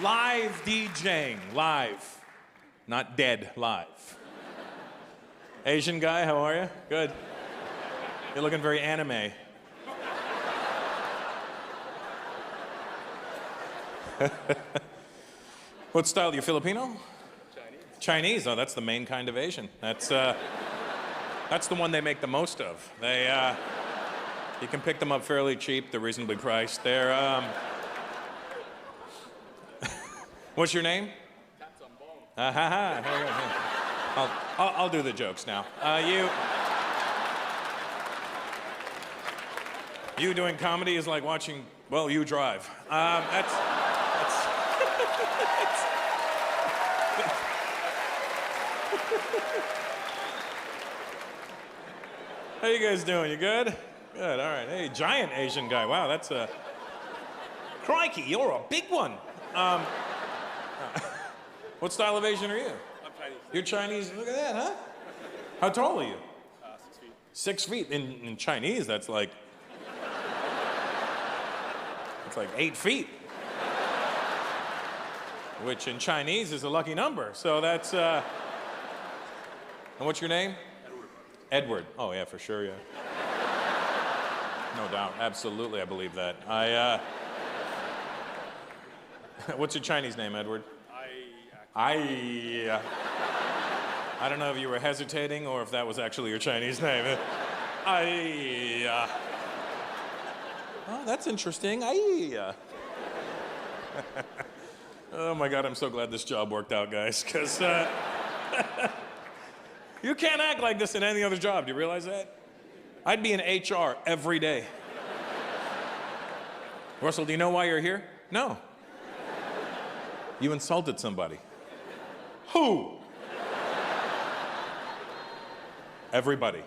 Live DJing, live. Not dead, live. Asian guy, how are you? Good. You're looking very anime. What style? You Filipino? Chinese. Chinese, oh, that's the main kind of Asian. That's the one they make the most of. You can pick them up fairly cheap, they're reasonably priced. What's your name? I'll do the jokes now. You doing comedy is like watching, well, you drive. That's How you guys doing? You good? Good, all right. Hey, giant Asian guy. Wow, that's a... Crikey, you're a big one. What style of Asian are you? I'm Chinese. You're Chinese? Look at that, huh? How tall are you? 6 feet. 6 feet. In Chinese, that's like... It's like 8 feet. Which in Chinese is a lucky number. So that's... And what's your name? Edward. Oh, yeah, for sure, yeah. No doubt. Absolutely, I believe that. What's your Chinese name, Edward? I don't know if you were hesitating or if that was actually your Chinese name. Oh, that's interesting. Oh my God, I'm so glad this job worked out, guys, because you can't act like this in any other job. Do you realize that? I'd be in HR every day. Russell, do you know why you're here? No. You insulted somebody. Who? Everybody.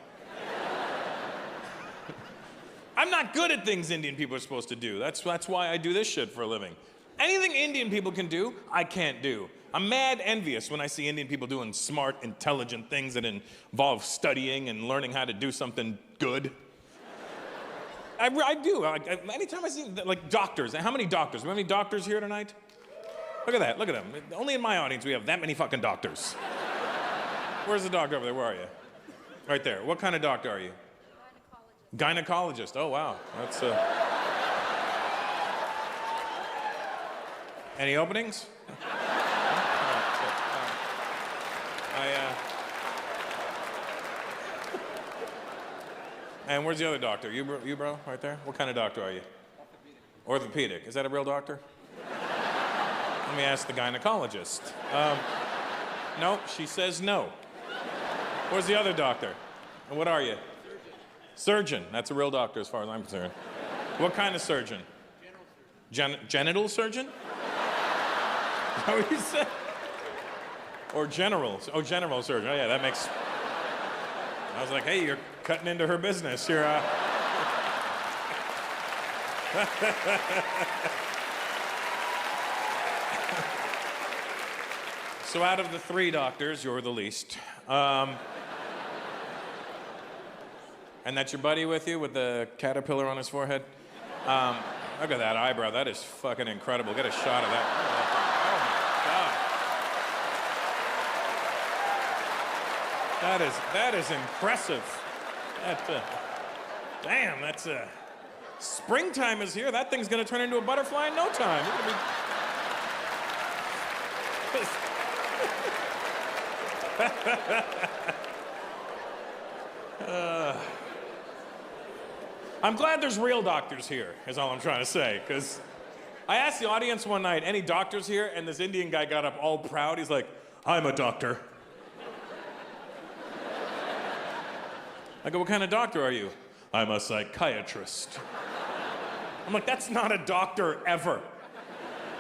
I'm not good at things Indian people are supposed to do. That's why I do this shit for a living. Anything Indian people can do, I can't do. I'm mad envious when I see Indian people doing smart, intelligent things that involve studying and learning how to do something good. I do. Anytime I see, like, doctors. How many doctors? Do we have any doctors here tonight? Look at that, look at them. Only in my audience we have that many fucking doctors. Where's the doctor over there? Where are you? Right there. What kind of doctor are you? Gynecologist. Oh, wow. That's, Any openings? And where's the other doctor? You bro, right there? What kind of doctor are you? Orthopedic. Is that a real doctor? Let me ask the gynecologist. No, she says no. Where's the other doctor? And what are you? Surgeon. That's a real doctor as far as I'm concerned. What kind of surgeon? Genital surgeon? Is that what you said? Or general? Oh, general surgeon. Oh yeah, that makes... I was like, hey, you're cutting into her business. You're, So out of the 3 doctors, you're the least. And that's your buddy with you with the caterpillar on his forehead? Look at that eyebrow. That is fucking incredible. Get a shot of that. Oh, my God. That is impressive. Damn, that's springtime is here. That thing's gonna turn into a butterfly in no time. You're gonna be... I'm glad there's real doctors here, is all I'm trying to say, because I asked the audience one night, any doctors here? And this Indian guy got up all proud. He's like, I'm a doctor. I go, what kind of doctor are you? I'm a psychiatrist. I'm like, that's not a doctor ever.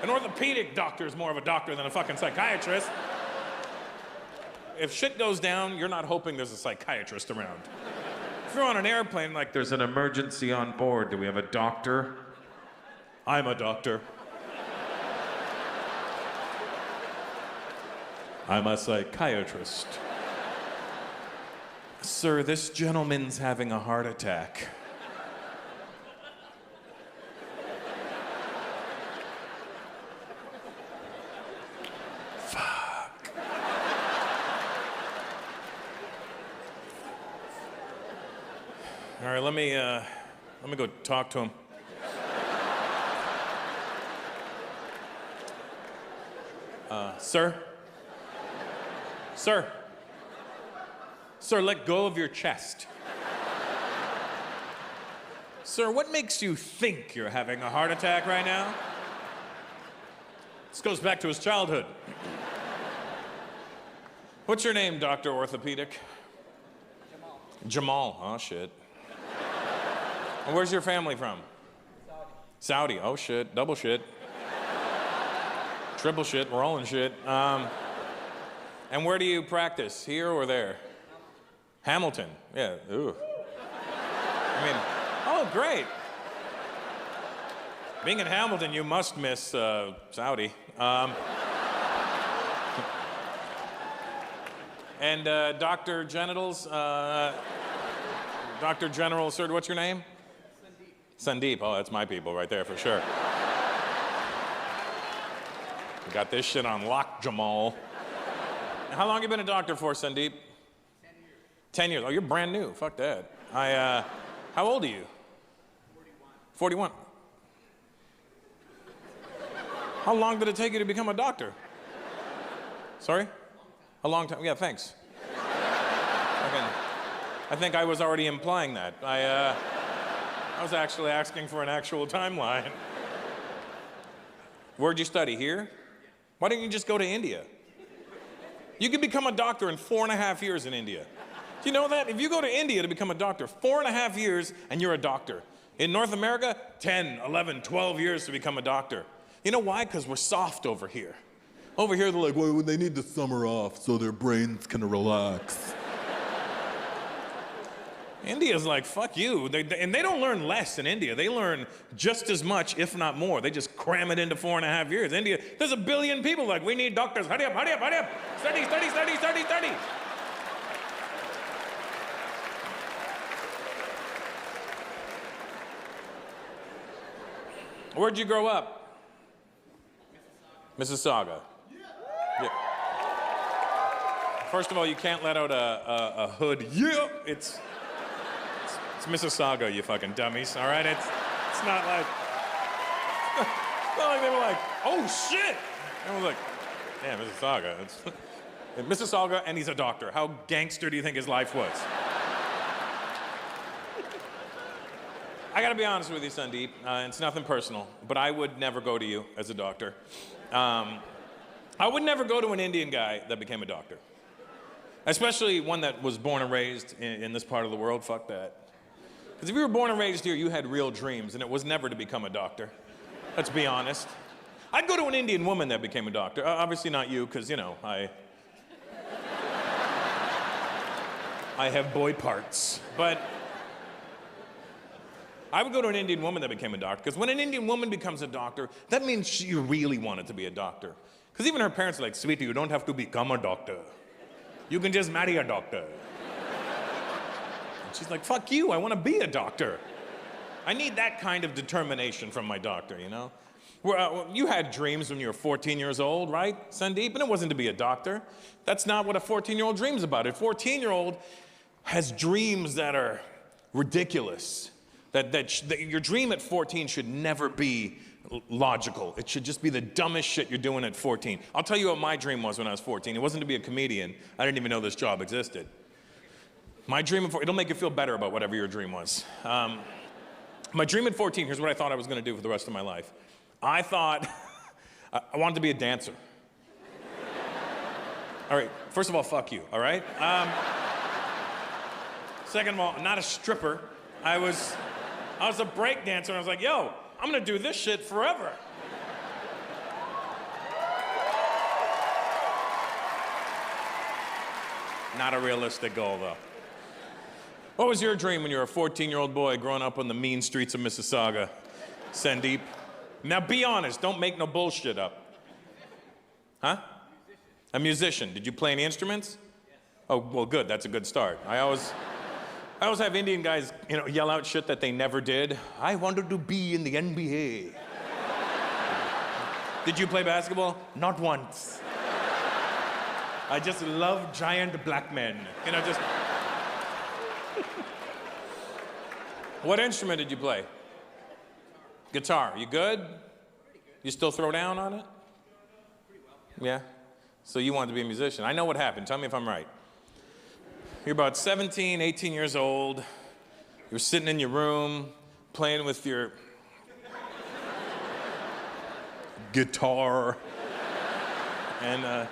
An orthopedic doctor is more of a doctor than a fucking psychiatrist. If shit goes down, you're not hoping there's a psychiatrist around. If you're on an airplane, like, there's an emergency on board, do we have a doctor? I'm a doctor. I'm a psychiatrist. Sir, this gentleman's having a heart attack. All right, let me go talk to him. Sir? Sir? Sir, let go of your chest. Sir, what makes you think you're having a heart attack right now? This goes back to his childhood. What's your name, Dr. Orthopedic? Jamal. Jamal. Oh, shit. And where's your family from? Saudi. Saudi. Oh, shit. Double shit. Triple shit. We're all in shit. And where do you practice? Here or there? Hamilton. Yeah. Ooh. I mean, oh, great. Being in Hamilton, you must miss Saudi. And Dr. Genitals, Dr. General, sir, what's your name? Sandeep. Oh, that's my people right there for sure. We got this shit on lock, Jamal. How long you been a doctor for, Sandeep? 10 years. 10 years. Oh, you're brand new. Fuck that. How old are you? 41. 41. How long did it take you to become a doctor? Sorry? A long time. Yeah, thanks. I think I was already implying that. I was actually asking for an actual timeline. Where'd you study? Here? Why didn't you just go to India? You can become a doctor in 4.5 years in India. Do you know that? If you go to India to become a doctor, 4.5 years and you're a doctor. In North America, 10, 11, 12 years to become a doctor. You know why? Because we're soft over here. Over here, they're like, well, they need the summer off so their brains can relax. India's like, fuck you. And they don't learn less in India. They learn just as much, if not more. They just cram it into 4.5 years. India, there's 1 billion people like, we need doctors. Hurry up, hurry up, hurry up. Study, study, study, study, study. Where'd you grow up? Mississauga. Yeah. First of all, you can't let out a hood. Yeah, it's Mississauga, you fucking dummies. All right, it's not like they were like, oh shit. I was like, yeah, Mississauga. It's Mississauga, and he's a doctor. How gangster do you think his life was? I gotta be honest with you, Sandeep. It's nothing personal, but I would never go to you as a doctor. I would never go to an Indian guy that became a doctor. Especially one that was born and raised in this part of the world. Fuck that. Because if you were born and raised here, you had real dreams, and it was never to become a doctor. Let's be honest. I'd go to an Indian woman that became a doctor. Obviously not you, because, you know, I have boy parts. But I would go to an Indian woman that became a doctor, because when an Indian woman becomes a doctor, that means she really wanted to be a doctor. Because even her parents are like, sweetie, you don't have to become a doctor. You can just marry a doctor. And she's like, fuck you, I want to be a doctor. I need that kind of determination from my doctor, you know? You had dreams when you were 14 years old, right, Sandeep? And it wasn't to be a doctor. That's not what a 14-year-old dreams about. A 14-year-old has dreams that are ridiculous. That your dream at 14 should never be logical. It should just be the dumbest shit you're doing at 14. I'll tell you what my dream was when I was 14. It wasn't to be a comedian. I didn't even know this job existed. My dream, it'll make you feel better about whatever your dream was. My dream at 14, here's what I thought I was gonna do for the rest of my life. I thought I wanted to be a dancer. All right, first of all, fuck you, all right? Second of all, I'm not a stripper. I was a break dancer, and I was like, yo, I'm gonna do this shit forever. Not a realistic goal, though. What was your dream when you were a 14-year-old boy growing up on the mean streets of Mississauga, Sandeep? Now be honest, don't make no bullshit up. Huh? A musician. Did you play any instruments? Yes. Oh, well, good, that's a good start. I always have Indian guys, you know, yell out shit that they never did. I wanted to be in the NBA. Did you play basketball? Not once. I just love giant black men. You know, just... What instrument did you play? Guitar. You good? You still throw down on it? Yeah? So you wanted to be a musician. I know what happened. Tell me if I'm right. You're about 17, 18 years old. You're sitting in your room playing with your guitar. And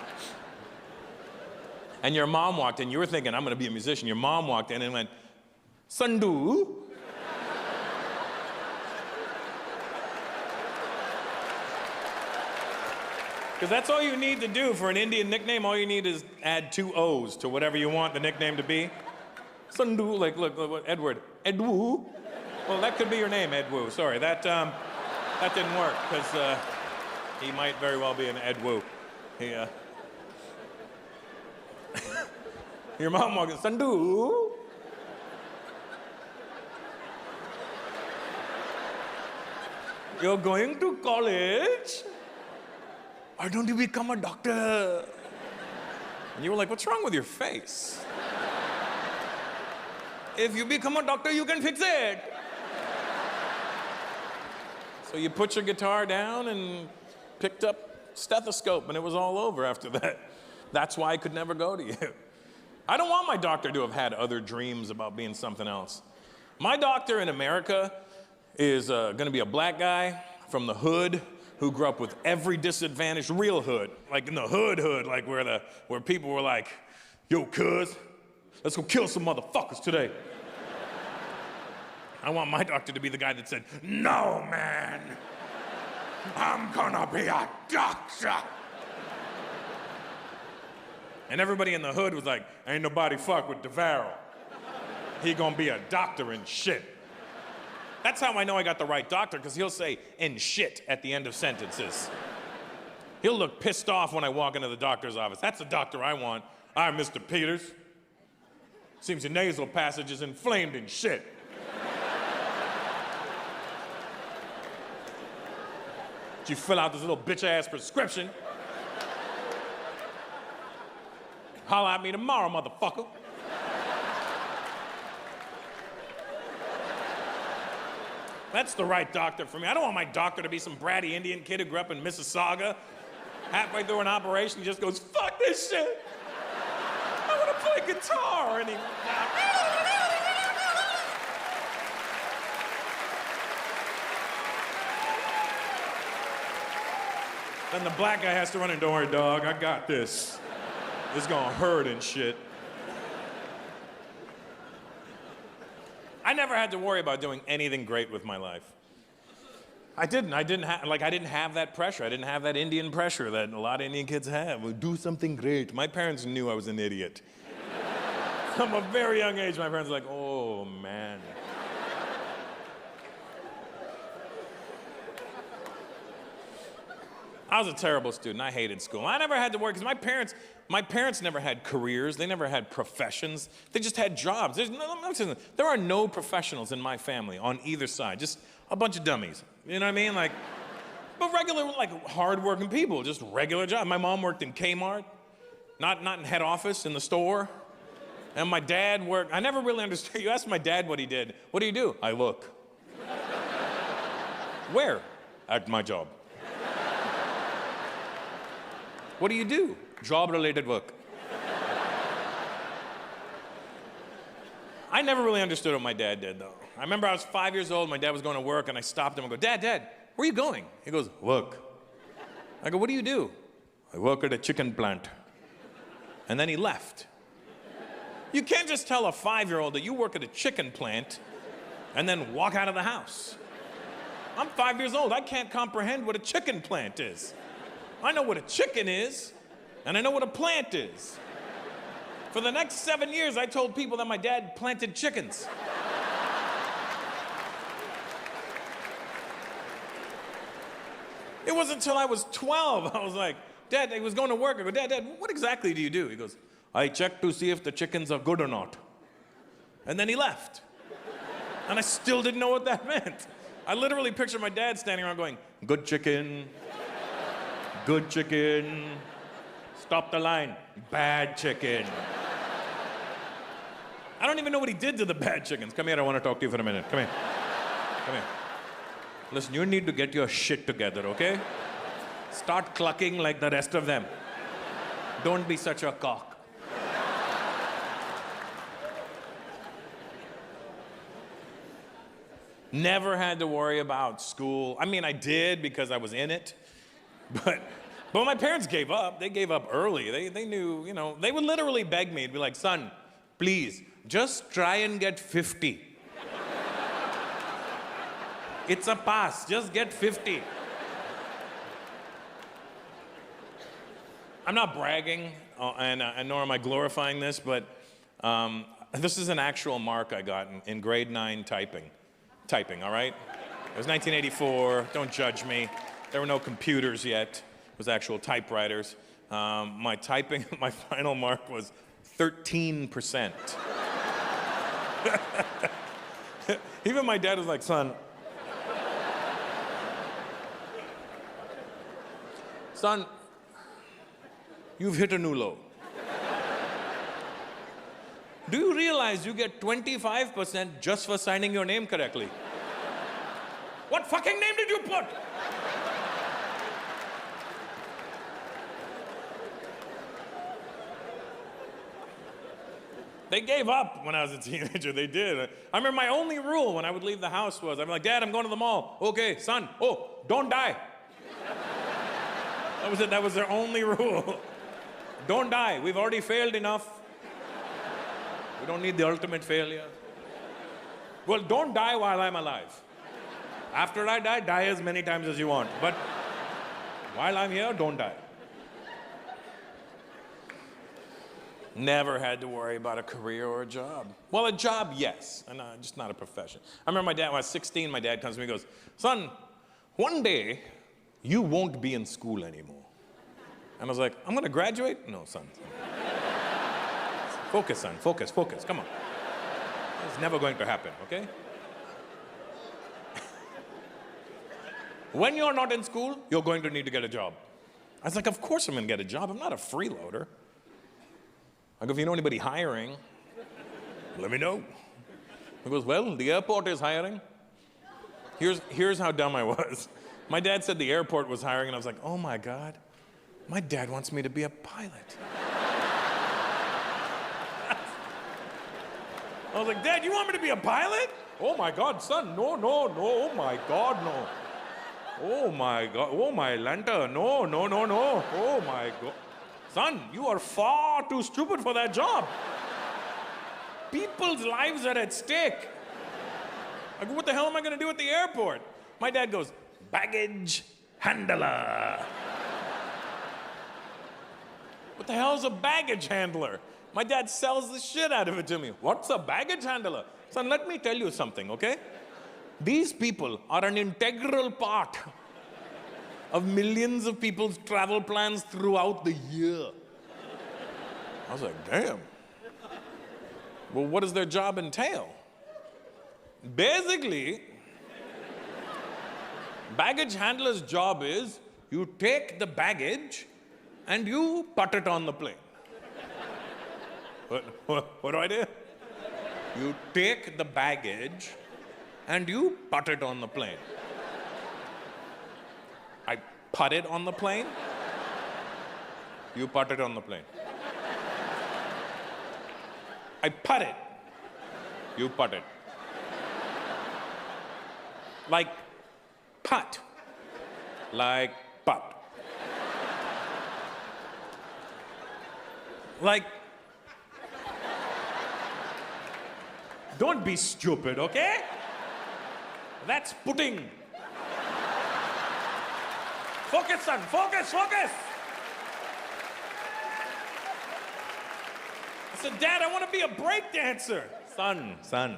your mom walked in. You were thinking, I'm going to be a musician. Your mom walked in and went, Sandu. Because that's all you need to do for an Indian nickname. All you need is add 2 O's to whatever you want the nickname to be. Sandu, like, look, Edward. Edwu. Well, that could be your name, Edwu. Sorry, that didn't work, because he might very well be an Edwu. Your mom walked in, Sandu. You're going to college? Why don't you become a doctor? And you were like, what's wrong with your face? If you become a doctor, you can fix it. So you put your guitar down and picked up stethoscope, and it was all over after that. That's why I could never go to you. I don't want my doctor to have had other dreams about being something else. My doctor in America is gonna be a black guy from the hood who grew up with every disadvantaged real hood, like in the hood, like where people were like, yo, cuz, let's go kill some motherfuckers today. I want my doctor to be the guy that said, no, man, I'm gonna be a doctor. And everybody in the hood was like, ain't nobody fuck with DeVaro. He gonna be a doctor and shit. That's how I know I got the right doctor, because he'll say, and shit at the end of sentences. He'll look pissed off when I walk into the doctor's office. That's the doctor I want. All right, Mr. Peters. Seems your nasal passage is inflamed and shit. Did you fill out this little bitch-ass prescription? Holla at me tomorrow, motherfucker. That's the right doctor for me. I don't want my doctor to be some bratty Indian kid who grew up in Mississauga. Halfway through an operation, he just goes, fuck this shit. I want to play guitar. And he... Then the black guy has to run in, don't worry, dog, I got this. It's gonna hurt and shit. I never had to worry about doing anything great with my life. I didn't have that pressure. I didn't have that Indian pressure that a lot of Indian kids have. Well, do something great. My parents knew I was an idiot. From a very young age, my parents were like, oh, man. I was a terrible student. I hated school. I never had to work, because my parents never had careers. They never had professions. They just had jobs. There are no professionals in my family on either side. Just a bunch of dummies. You know what I mean? Like, but regular, like, hardworking people, just regular jobs. My mom worked in Kmart, not in head office, in the store. And my dad worked, I never really understood. You asked my dad what he did. What do you do? I look. Where? At my job. What do you do? Job-related work. I never really understood what my dad did, though. I remember I was 5 years old, my dad was going to work, and I stopped him and go, Dad, where are you going? He goes, work. I go, what do you do? I work at a chicken plant. And then he left. You can't just tell a 5-year-old that you work at a chicken plant and then walk out of the house. I'm 5 years old. I can't comprehend what a chicken plant is. I know what a chicken is, and I know what a plant is. For the next 7 years, I told people that my dad planted chickens. It wasn't until I was 12, I was like, Dad, he was going to work. I go, Dad, what exactly do you do? He goes, I check to see if the chickens are good or not. And then he left. And I still didn't know what that meant. I literally pictured my dad standing around going, good chicken. Good chicken. Stop the line. Bad chicken. I don't even know what he did to the bad chickens. Come here, I want to talk to you for a minute. Come here. Come here. Listen, you need to get your shit together, okay? Start clucking like the rest of them. Don't be such a cock. Never had to worry about school. I mean, I did because I was in it, but my parents gave up. They gave up early. They knew, you know, they would literally beg me to be like, son, please, just try and get 50. It's a pass, just get 50. I'm not bragging, and nor am I glorifying this, but this is an actual mark I got in grade 9 typing, all right? It was 1984, don't judge me. There were no computers yet. It was actual typewriters. My final mark was 13%. Even my dad was like, son, you've hit a new low. Do you realize you get 25% just for signing your name correctly? What fucking name did you put? They gave up when I was a teenager, they did. I remember my only rule when I would leave the house was, I'd be like, Dad, I'm going to the mall. Okay, son, don't die. That was it, that was their only rule. Don't die, we've already failed enough. We don't need the ultimate failure. Well, don't die while I'm alive. After I die, die as many times as you want. But while I'm here, don't die. Never had to worry about a career or a job. Well, a job, yes, and just not a profession. I remember my dad, when I was 16, my dad comes to me and goes, son, one day, you won't be in school anymore. And I was like, I'm gonna graduate? No, son. Focus, son, focus, come on. It's never going to happen, okay? When you're not in school, you're going to need to get a job. I was like, of course I'm gonna get a job. I'm not a freeloader. I go, if you know anybody hiring, let me know. He goes, well, the airport is hiring. Here's how dumb I was. My dad said the airport was hiring, and I was like, oh my God, my dad wants me to be a pilot. I was like, Dad, you want me to be a pilot? Oh my God, son, no, oh my God, no. Oh my God, oh my Lanta, no, oh my God. Son, you are far too stupid for that job. People's lives are at stake. I go, what the hell am I gonna do at the airport? My dad goes, baggage handler. What the hell is a baggage handler? My dad sells the shit out of it to me. What's a baggage handler? Son, let me tell you something, okay? These people are an integral part of millions of people's travel plans throughout the year. I was like, damn. Well, what does their job entail? Basically, baggage handler's job is you take the baggage and you put it on the plane. What do I do? You take the baggage and you put it on the plane. I put it on the plane. You put it on the plane. I put it. You put it. Like putt. Like putt. Like, don't be stupid, okay? That's putting. Focus, son, focus. I said, Dad, I want to be a break dancer. Son,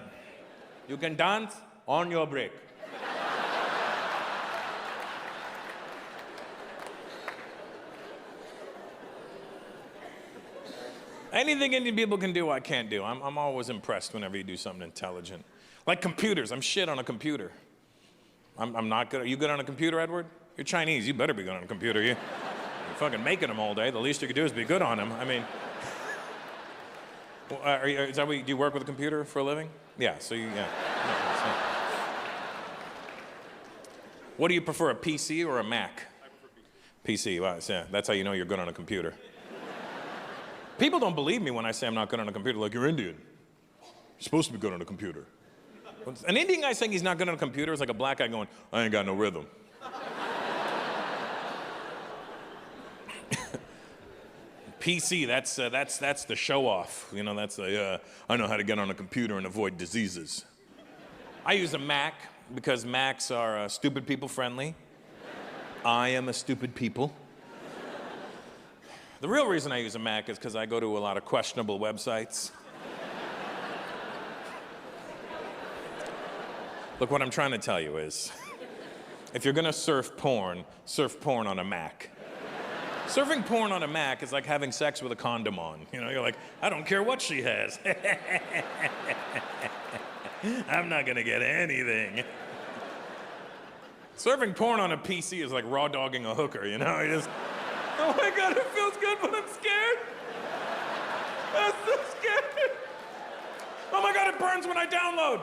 you can dance on your break. Anything Indian people can do, I can't do. I'm always impressed whenever you do something intelligent. Like computers, I'm shit on a computer. I'm not good. Are you good on a computer, Edward? You're Chinese, you better be good on a computer. You're fucking making them all day. The least you could do is be good on them. I mean, Well, is that what do you work with a computer for a living? Yeah, so you, yeah. No, so. What do you prefer, a PC or a Mac? I prefer PC. PC, wow, yeah, that's how you know you're good on a computer. People don't believe me when I say I'm not good on a computer, like, you're Indian. You're supposed to be good on a computer. An Indian guy saying he's not good on a computer is like a black guy going, I ain't got no rhythm. PC, that's the show off. You know, that's I know how to get on a computer and avoid diseases. I use a Mac because Macs are stupid people friendly. I am a stupid people. The real reason I use a Mac is because I go to a lot of questionable websites. Look, what I'm trying to tell you is, if you're gonna surf porn on a Mac. Surfing porn on a Mac is like having sex with a condom on. You know, you're like, I don't care what she has. I'm not gonna get anything. Surfing porn on a PC is like raw dogging a hooker, you know? You just, oh my God, it feels good, but I'm scared. I'm so scared. Oh my God, it burns when I download.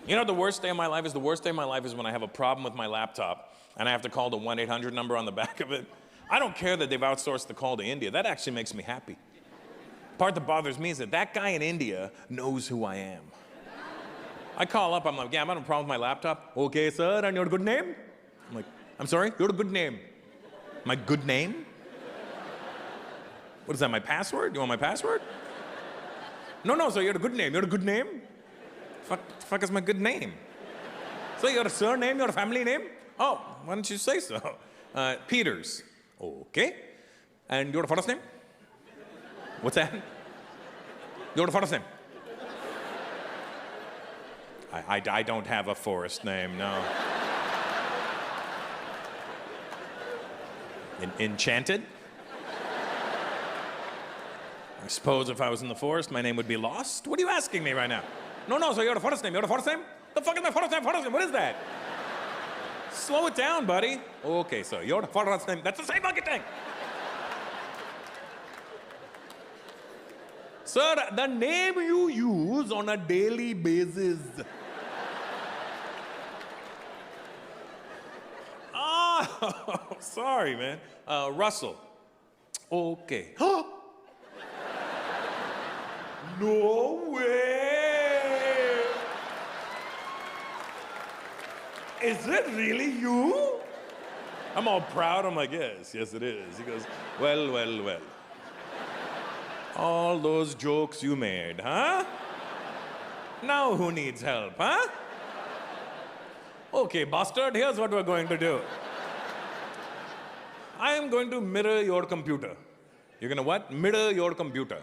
You know, the worst day of my life is when I have a problem with my laptop and I have to call the 1-800 number on the back of it. I don't care that they've outsourced the call to India. That actually makes me happy. The part that bothers me is that guy in India knows who I am. I call up, I'm like, yeah, I'm having a problem with my laptop. Okay, sir, and your good name? I'm like, I'm sorry, your good name. My good name? What is that, my password? You want my password? No, sir, you're a good name. You're a good name? Fuck is my good name? So your surname, your family name? Oh, why don't you say so? Peters. Okay. And your first name? What's that? Your first name? I don't have a forest name, no. Enchanted? I suppose if I was in the forest, my name would be Lost? What are you asking me right now? No, so you're the first name. You're the first name? The fuck is my first name? What is that? Slow it down, buddy. Okay, so you're the first name. That's the same fucking thing. Sir, the name you use on a daily basis. Oh, sorry, man. Russell. Okay. No way. Is it really you? I'm all proud. I'm like, yes, it is. He goes, well. All those jokes you made, huh? Now who needs help, huh? Okay, bastard, here's what we're going to do. I am going to mirror your computer. You're gonna what? Mirror your computer.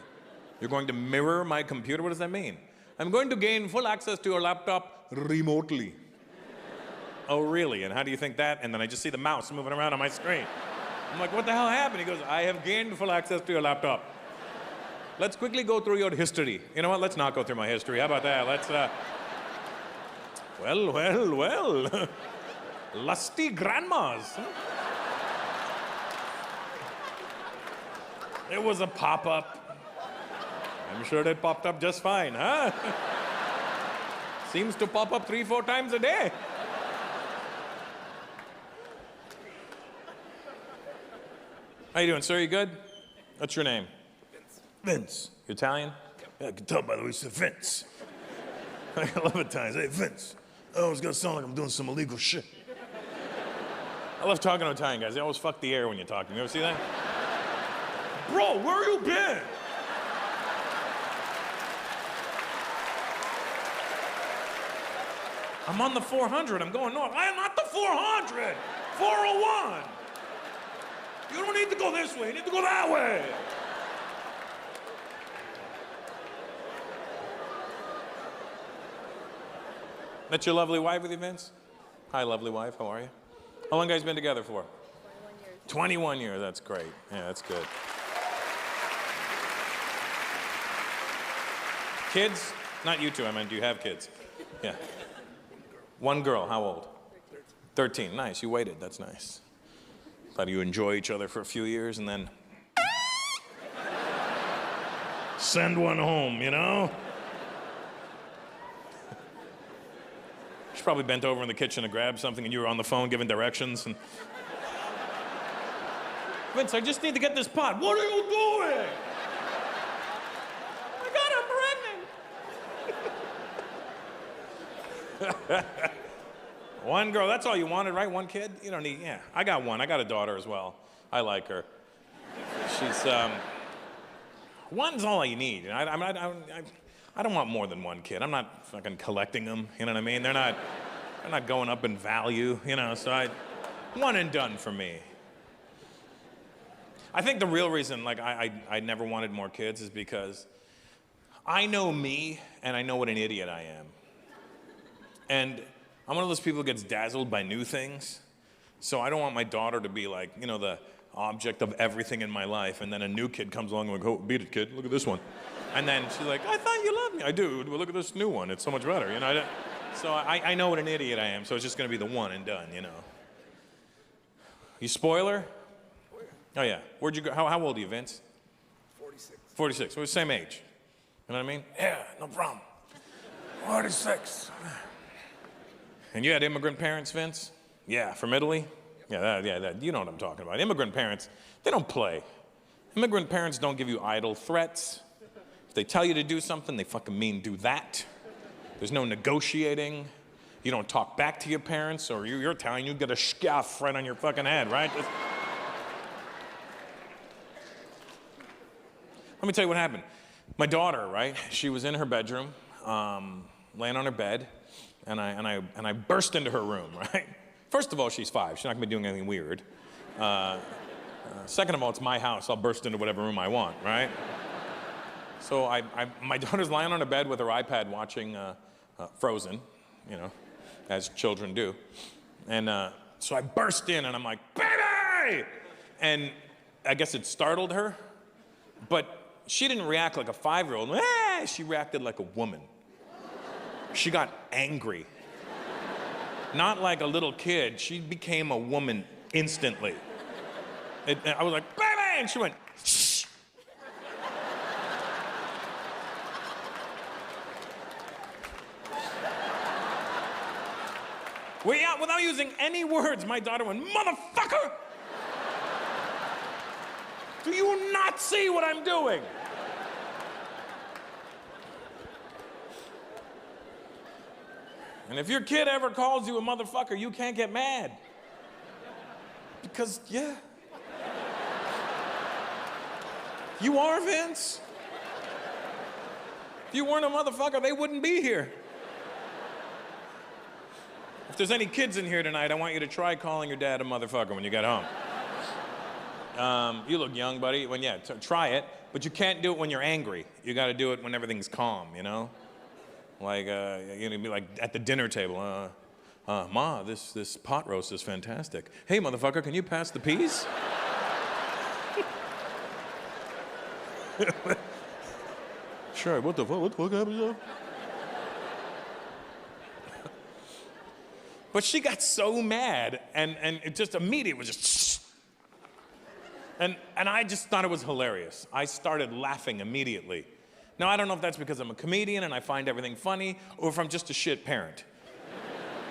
You're going to mirror my computer? What does that mean? I'm going to gain full access to your laptop remotely. Oh, really? And how do you think that? And then I just see the mouse moving around on my screen. I'm like, what the hell happened? He goes, I have gained full access to your laptop. Let's quickly go through your history. You know what? Let's not go through my history. How about that? Let's, well. Lusty grandmas. It was a pop-up. I'm sure it popped up just fine, huh? Seems to pop up 3-4 times a day. How you doing, sir? You good? What's your name? Vince. You Italian? Yeah, I can tell by the way you said Vince. I love Italians. Hey, Vince. I always gotta sound like I'm doing some illegal shit. I love talking to Italian guys. They always fuck the air when you talk to them. You ever see that? Bro, where you been? I'm on the 400. I'm going north. I am not the 400. 401. You don't need to go this way. You need to go that way. That's your lovely wife with you, Vince? Hi, lovely wife. How are you? How long have you guys been together for? 21 years. 21 years. That's great. Yeah, that's good. Kids? Not you two, I meant, do you have kids? Yeah. One girl. How old? 13, nice, you waited, that's nice. Thought you enjoy each other for a few years and then send one home, you know? She probably bent over in the kitchen to grab something and you were on the phone giving directions and... Vince, I just need to get this pot. What are you doing? I got her pregnant. One girl, that's all you wanted, right? One kid? You don't need, yeah. I got one. I got a daughter as well. I like her. She's, one's all you need. I don't want more than one kid. I'm not fucking collecting them, you know what I mean? They're not going up in value, you know, so one and done for me. I think the real reason, like, I never wanted more kids is because I know me and I know what an idiot I am. And I'm one of those people who gets dazzled by new things. So I don't want my daughter to be like, you know, the object of everything in my life. And then a new kid comes along and like, oh, beat it, kid, look at this one. And then she's like, I thought you loved me. I do, but look at this new one. It's so much better, you know? So I know what an idiot I am, so it's just gonna be the one and done, you know? You spoiler? Oh yeah, where'd you go? How old are you, Vince? 46. 46, we're the same age. You know what I mean? Yeah, no problem. 46. And you had immigrant parents, Vince? Yeah, from Italy? Yeah, you know what I'm talking about. Immigrant parents, they don't play. Immigrant parents don't give you idle threats. If they tell you to do something, they fucking mean do that. There's no negotiating. You don't talk back to your parents, or you're Italian, you get a scuff right on your fucking head, right? Let me tell you what happened. My daughter, right? She was in her bedroom, laying on her bed, and I burst into her room, right? First of all, she's 5. She's not gonna be doing anything weird. Second of all, it's my house. I'll burst into whatever room I want, right? So my daughter's lying on her bed with her iPad watching Frozen, you know, as children do. And so I burst in and I'm like, baby! And I guess it startled her, but she didn't react like a 5-year-old. She reacted like a woman. She got angry. Not like a little kid. She became a woman instantly. I was like, baby! And she went, shh. Without using any words, my daughter went, motherfucker! Do you not see what I'm doing? And if your kid ever calls you a motherfucker, you can't get mad. Because, yeah. You are, Vince. If you weren't a motherfucker, they wouldn't be here. If there's any kids in here tonight, I want you to try calling your dad a motherfucker when you get home. You look young, buddy. Try it, but you can't do it when you're angry. You gotta do it when everything's calm, you know? Like, you're gonna be like at the dinner table, Ma, this pot roast is fantastic. Hey, motherfucker, can you pass the peas? Sure, what the fuck, what happened? But she got so mad, and it just immediately was just, and I just thought it was hilarious. I started laughing immediately. Now, I don't know if that's because I'm a comedian and I find everything funny, or if I'm just a shit parent.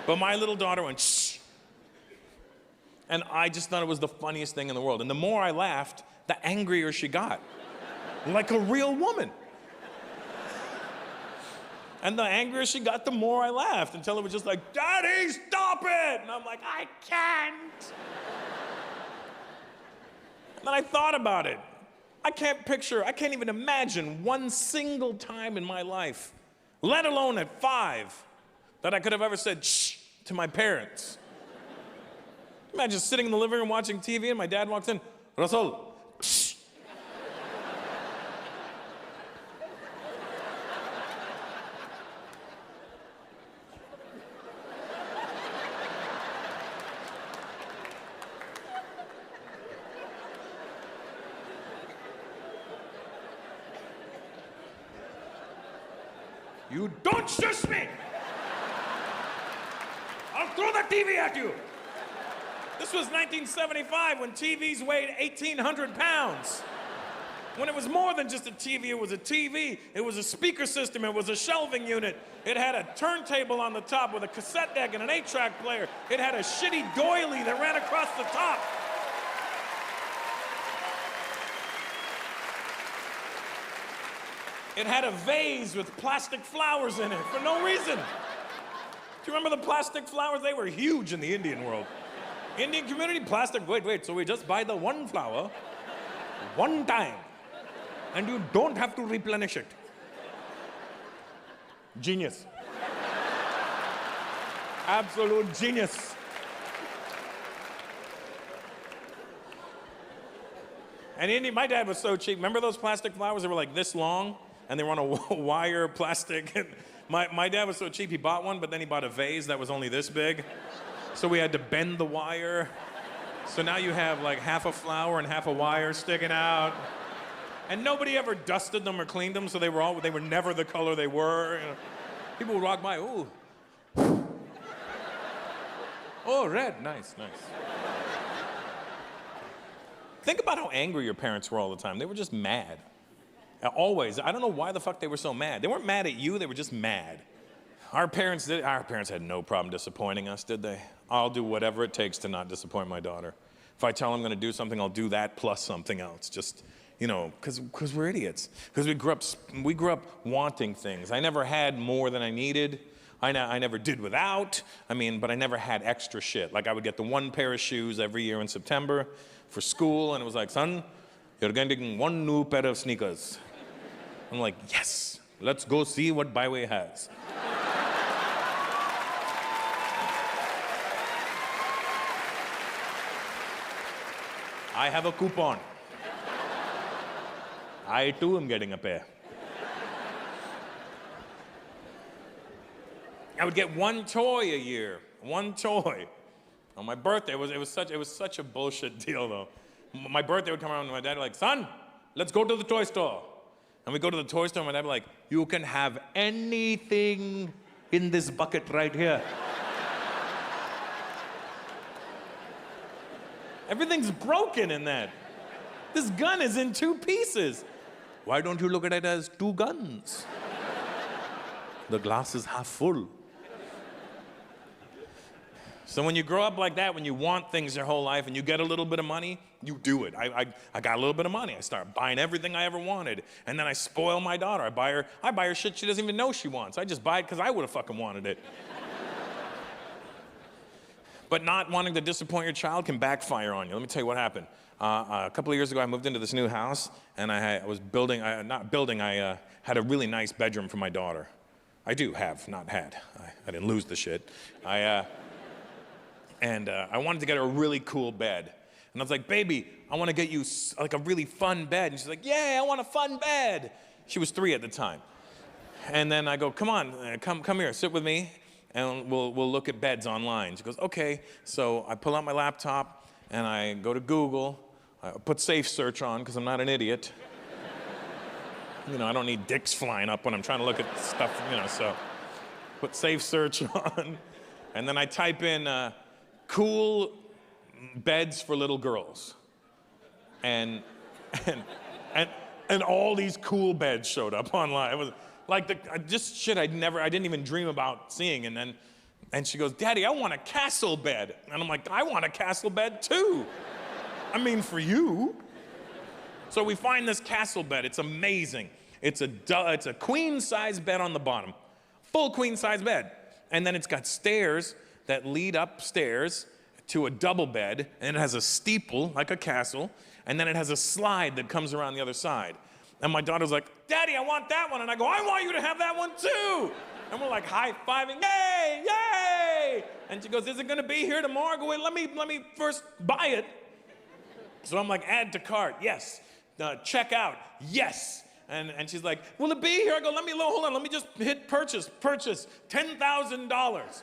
But my little daughter went, shh. And I just thought it was the funniest thing in the world. And the more I laughed, the angrier she got. Like a real woman. And the angrier she got, the more I laughed, until it was just like, Daddy, stop it! And I'm like, I can't. And then I thought about it. I can't even imagine one single time in my life, let alone at 5, that I could have ever said shh to my parents. Imagine sitting in the living room watching TV and my dad walks in, Rasul, shh. You don't shush me! I'll throw the TV at you! This was 1975 when TVs weighed 1,800 pounds. When it was more than just a TV, it was a TV, it was a speaker system, it was a shelving unit. It had a turntable on the top with a cassette deck and an 8-track player. It had a shitty doily that ran across the top. It had a vase with plastic flowers in it for no reason. Do you remember the plastic flowers? They were huge in the Indian world. Indian community, plastic, wait, so we just buy the one flower, one time, and you don't have to replenish it. Genius. Absolute genius. And India, my dad was so cheap. Remember those plastic flowers that were like this long? And they were on a wire plastic. My dad was so cheap, he bought one, but then he bought a vase that was only this big. So we had to bend the wire. So now you have like half a flower and half a wire sticking out. And nobody ever dusted them or cleaned them, so they were never the color they were. You know. People would walk by, ooh. Oh, red, nice. Think about how angry your parents were all the time. They were just mad. Always. I don't know why the fuck they were so mad. They weren't mad at you, they were just mad. Our parents had no problem disappointing us, did they? I'll do whatever it takes to not disappoint my daughter. If I tell them I'm gonna do something, I'll do that plus something else. Just, you know, because we're idiots. Because we grew up wanting things. I never had more than I needed. I never did without. But I never had extra shit. Like I would get the one pair of shoes every year in September for school, and it was like, son, you're getting one new pair of sneakers. I'm like, yes, let's go see what Byway has. I have a coupon. I too am getting a pair. I would get one toy a year, one toy. On my birthday, it was such a bullshit deal though. My birthday would come around and my dad would be like, son, let's go to the toy store. And we go to the toy store and my dad would be like, you can have anything in this bucket right here. Everything's broken in that. This gun is in 2 pieces. Why don't you look at it as 2 guns? The glass is half full. So when you grow up like that, when you want things your whole life and you get a little bit of money, you do it. I got a little bit of money. I start buying everything I ever wanted. And then I spoil my daughter. I buy her shit she doesn't even know she wants. I just buy it because I would have fucking wanted it. But not wanting to disappoint your child can backfire on you. Let me tell you what happened. A couple of years ago, I moved into this new house, and I had a really nice bedroom for my daughter. I do have, not had. I didn't lose the shit. I wanted to get her a really cool bed. And I was like, baby, I want to get you like a really fun bed. And she's like, yeah, I want a fun bed. She was 3 at the time. And then I go, come on, come here, sit with me, and we'll look at beds online. She goes, okay. So I pull out my laptop, and I go to Google. I put Safe Search on, because I'm not an idiot. You know, I don't need dicks flying up when I'm trying to look at stuff, you know, so put Safe Search on. And then I type in cool beds for little girls. And all these cool beds showed up online. It was like just shit I didn't even dream about seeing. And she goes, Daddy, I want a castle bed. And I'm like, I want a castle bed too. For you. So we find this castle bed. It's amazing. It's a queen size bed on the bottom, full queen size bed. And then it's got stairs that lead upstairs to a double bed, and it has a steeple like a castle, and then it has a slide that comes around the other side. And my daughter's like, Daddy, I want that one. And I go, I want you to have that one too. And we're like high-fiving, yay, yay. And she goes, is it gonna be here tomorrow? I go, wait, let me first buy it. So I'm like, add to cart, yes. Check out, yes. And she's like, will it be here? I go, hold on, let me just hit purchase, $10,000.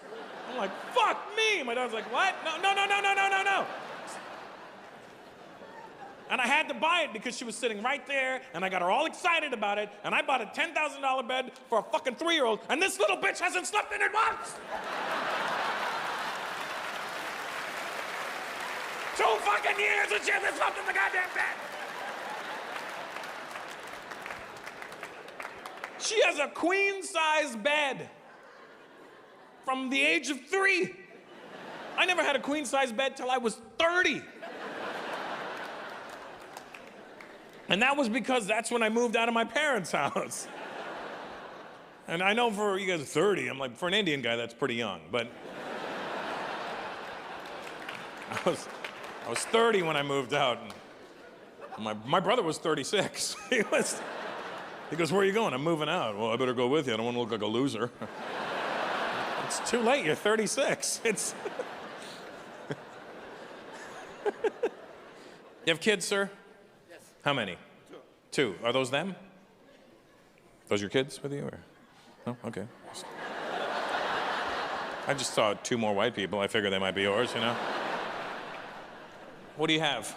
I'm like, fuck me. My daughter's like, what? No. And I had to buy it because she was sitting right there, and I got her all excited about it, and I bought a $10,000 bed for a fucking 3-year-old, and this little bitch hasn't slept in it once. 2 fucking years and she hasn't slept in the goddamn bed. She has a queen-size bed from the age of 3. I never had a queen-size bed till I was 30. And that was because that's when I moved out of my parents' house. And I know for you guys 30, I'm like, for an Indian guy, that's pretty young, but I was 30 when I moved out. And my brother was 36. He goes, where are you going? I'm moving out. Well, I better go with you. I don't want to look like a loser. It's too late. You're 36. It's. You have kids, sir? Yes. How many? 2. Are those them? Those your kids with you, or? No? Okay. I just saw 2 more white people. I figured they might be yours, you know? What do you have?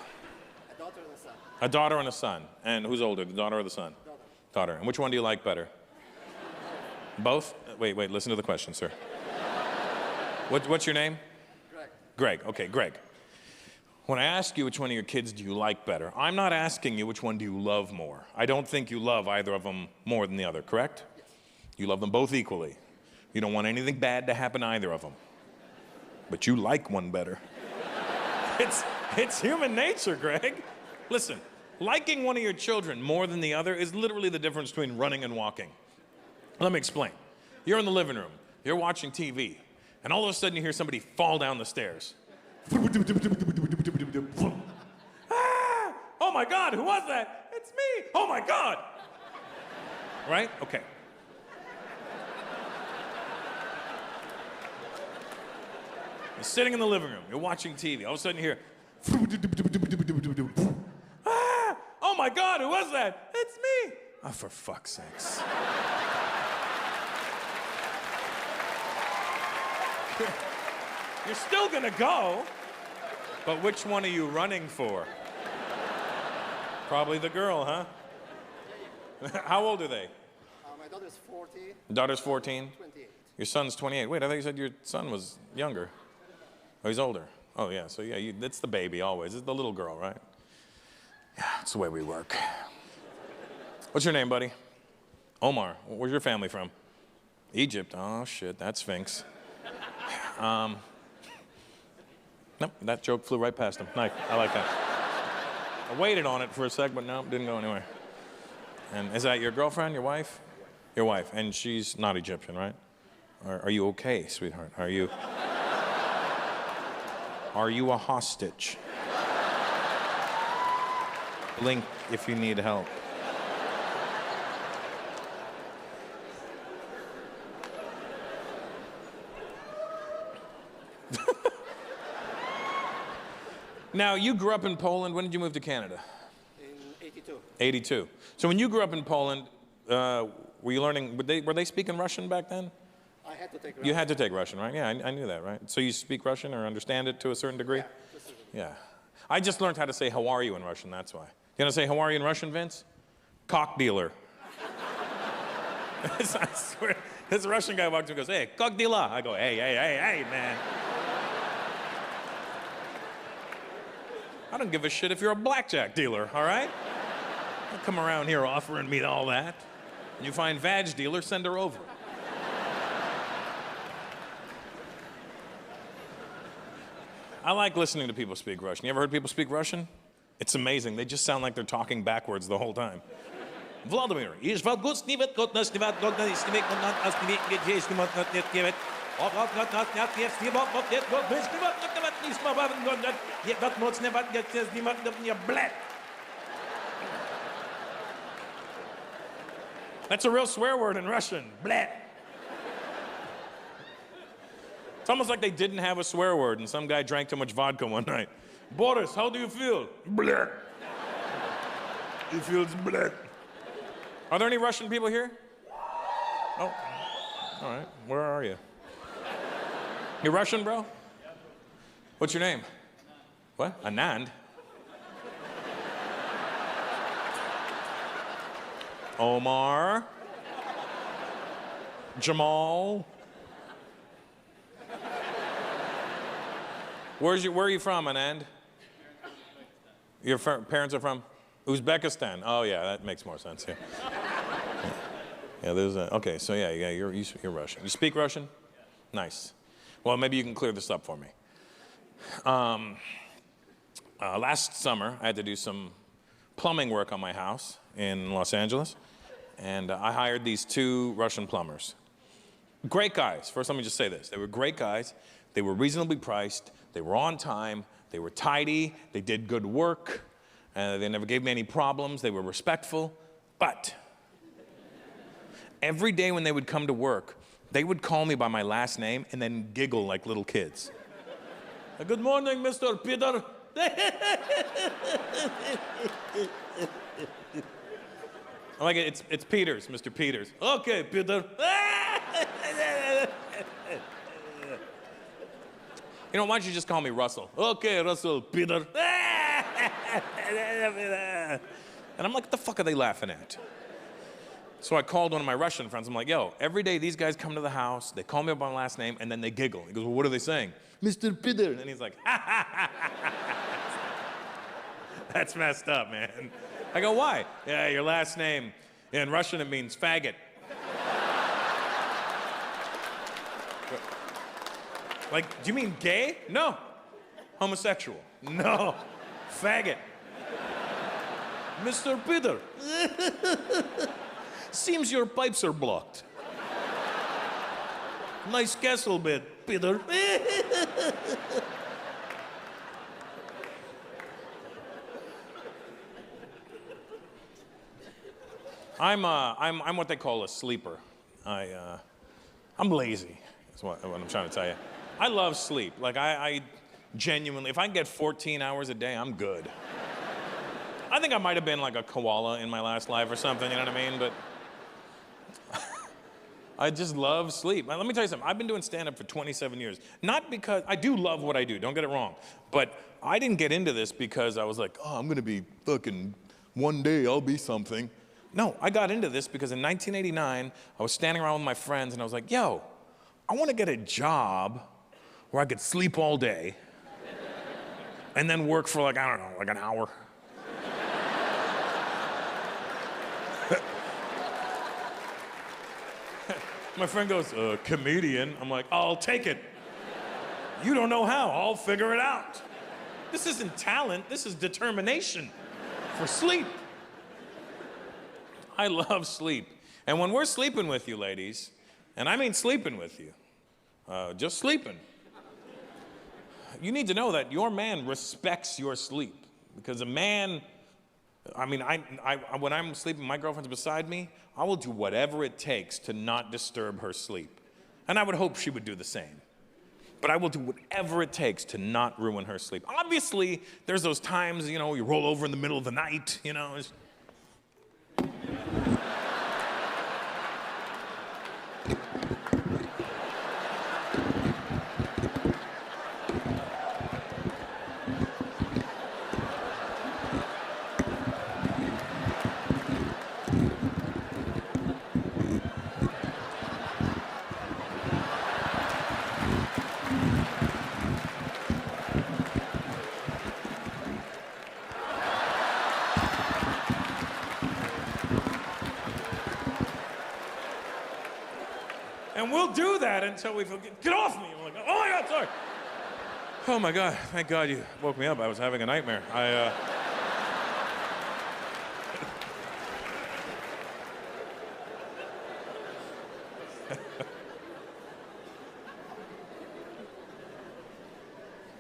A daughter and a son. A daughter and a son. And who's older, the daughter or the son? Daughter. Daughter. And which one do you like better? Both? Wait, listen to the question, sir. What's your name? Greg. Greg. Okay, Greg. When I ask you which one of your kids do you like better, I'm not asking you which one do you love more. I don't think you love either of them more than the other, correct? Yes. You love them both equally. You don't want anything bad to happen to either of them. But you like one better. It's human nature, Greg. Listen, liking one of your children more than the other is literally the difference between running and walking. Let me explain. You're in the living room, you're watching TV, and all of a sudden you hear somebody fall down the stairs. Ah! Oh my God, who was that? It's me. Oh my God. Right? Okay. You're sitting in the living room, you're watching TV, all of a sudden you hear, ah! Oh my God, who was that? It's me. Oh, for fuck's sakes. You're still gonna go, but which one are you running for? Probably the girl, huh? How old are they? My daughter's 40. Daughter's 14? 28. Your son's 28. Wait, I thought you said your son was younger. Oh, he's older. Oh, yeah, so yeah, it's the baby always. It's the little girl, right? Yeah, it's the way we work. What's your name, buddy? Omar. Where's your family from? Egypt. Oh, shit, that Sphinx. Nope, that joke flew right past him. Nice, I like that. I waited on it for a sec, but no, didn't go anywhere. And is that your girlfriend, your wife? Your wife, and she's not Egyptian, right? Are you okay, sweetheart? Are you a hostage? Blink if you need help. Now, you grew up in Poland. When did you move to Canada? In 82. 82. So when you grew up in Poland, were you learning, were they speaking Russian back then? I had to take You had to take Russian, right? Yeah, I knew that, right? So you speak Russian or understand it to a certain degree? Yeah. I just learned how to say how are you in Russian, that's why. You know how to say how are you in Russian, Vince? Cock dealer. I swear, this Russian guy walked up and goes, hey, cock dealer. I go, hey, man. I don't give a shit if you're a blackjack dealer, all right? Don't come around here offering me all that. When you find vag dealer, send her over. I like listening to people speak Russian. You ever heard people speak Russian? It's amazing. They just sound like they're talking backwards the whole time. Vladimir, that's a real swear word in Russian. Blat. It's almost like they didn't have a swear word and some guy drank too much vodka one night. Boris, how do you feel? Blat. He feels blat. Are there any Russian people here? Oh, all right. Where are you? You Russian, bro? What's your name? What? Anand? Omar? Jamal? Where are you from, Anand? Your parents are from Uzbekistan. Oh yeah, that makes more sense. Yeah. Yeah, there's a, okay, so yeah, you're Russian. You speak Russian? Nice. Well, maybe you can clear this up for me. Last summer, I had to do some plumbing work on my house in Los Angeles, and I hired these 2 Russian plumbers. Great guys. First, let me just say this. They were great guys. They were reasonably priced. They were on time. They were tidy. They did good work. They never gave me any problems. They were respectful. But every day when they would come to work, they would call me by my last name and then giggle like little kids. Good morning, Mr. Peter. I'm like, it's Peters, Mr. Peters. Okay, Peter. You know, why don't you just call me Russell? Okay, Russell, Peter. And I'm like, what the fuck are they laughing at? So I called one of my Russian friends. I'm like, yo, every day these guys come to the house, they call me by my last name, and then they giggle. He goes, well, what are they saying? Mr. Peter. And he's like, that's messed up, man. I go, why? Yeah, your last name. In Russian, it means faggot. Like, do you mean gay? No. Homosexual? No. Faggot. Mr. Peter. Seems your pipes are blocked. Nice castle bed, Peter. I'm what they call a sleeper. I'm lazy. That's what I'm trying to tell you. I love sleep. Like I genuinely, if I can get 14 hours a day, I'm good. I think I might have been like a koala in my last life or something, you know what I mean? But I just love sleep. Now, let me tell you something. I've been doing stand-up for 27 years. Not because, I do love what I do, don't get it wrong. But I didn't get into this because I was like, oh, I'm gonna be fucking, one day I'll be something. No, I got into this because in 1989, I was standing around with my friends and I was like, yo, I wanna get a job where I could sleep all day and then work for like, I don't know, like an hour. My friend goes, comedian. I'm like, I'll take it. You don't know how, I'll figure it out. This isn't talent, this is determination for sleep. I love sleep. And when we're sleeping with you, ladies, and I mean sleeping with you, just sleeping, you need to know that your man respects your sleep. Because a man, I mean, when I'm sleeping, my girlfriend's beside me, I will do whatever it takes to not disturb her sleep. And I would hope she would do the same. But I will do whatever it takes to not ruin her sleep. Obviously, there's those times, you know, you roll over in the middle of the night, you know. And we'll do that until we forget. Get off me! I'm like, oh my God, sorry. Oh my God, thank God you woke me up. I was having a nightmare.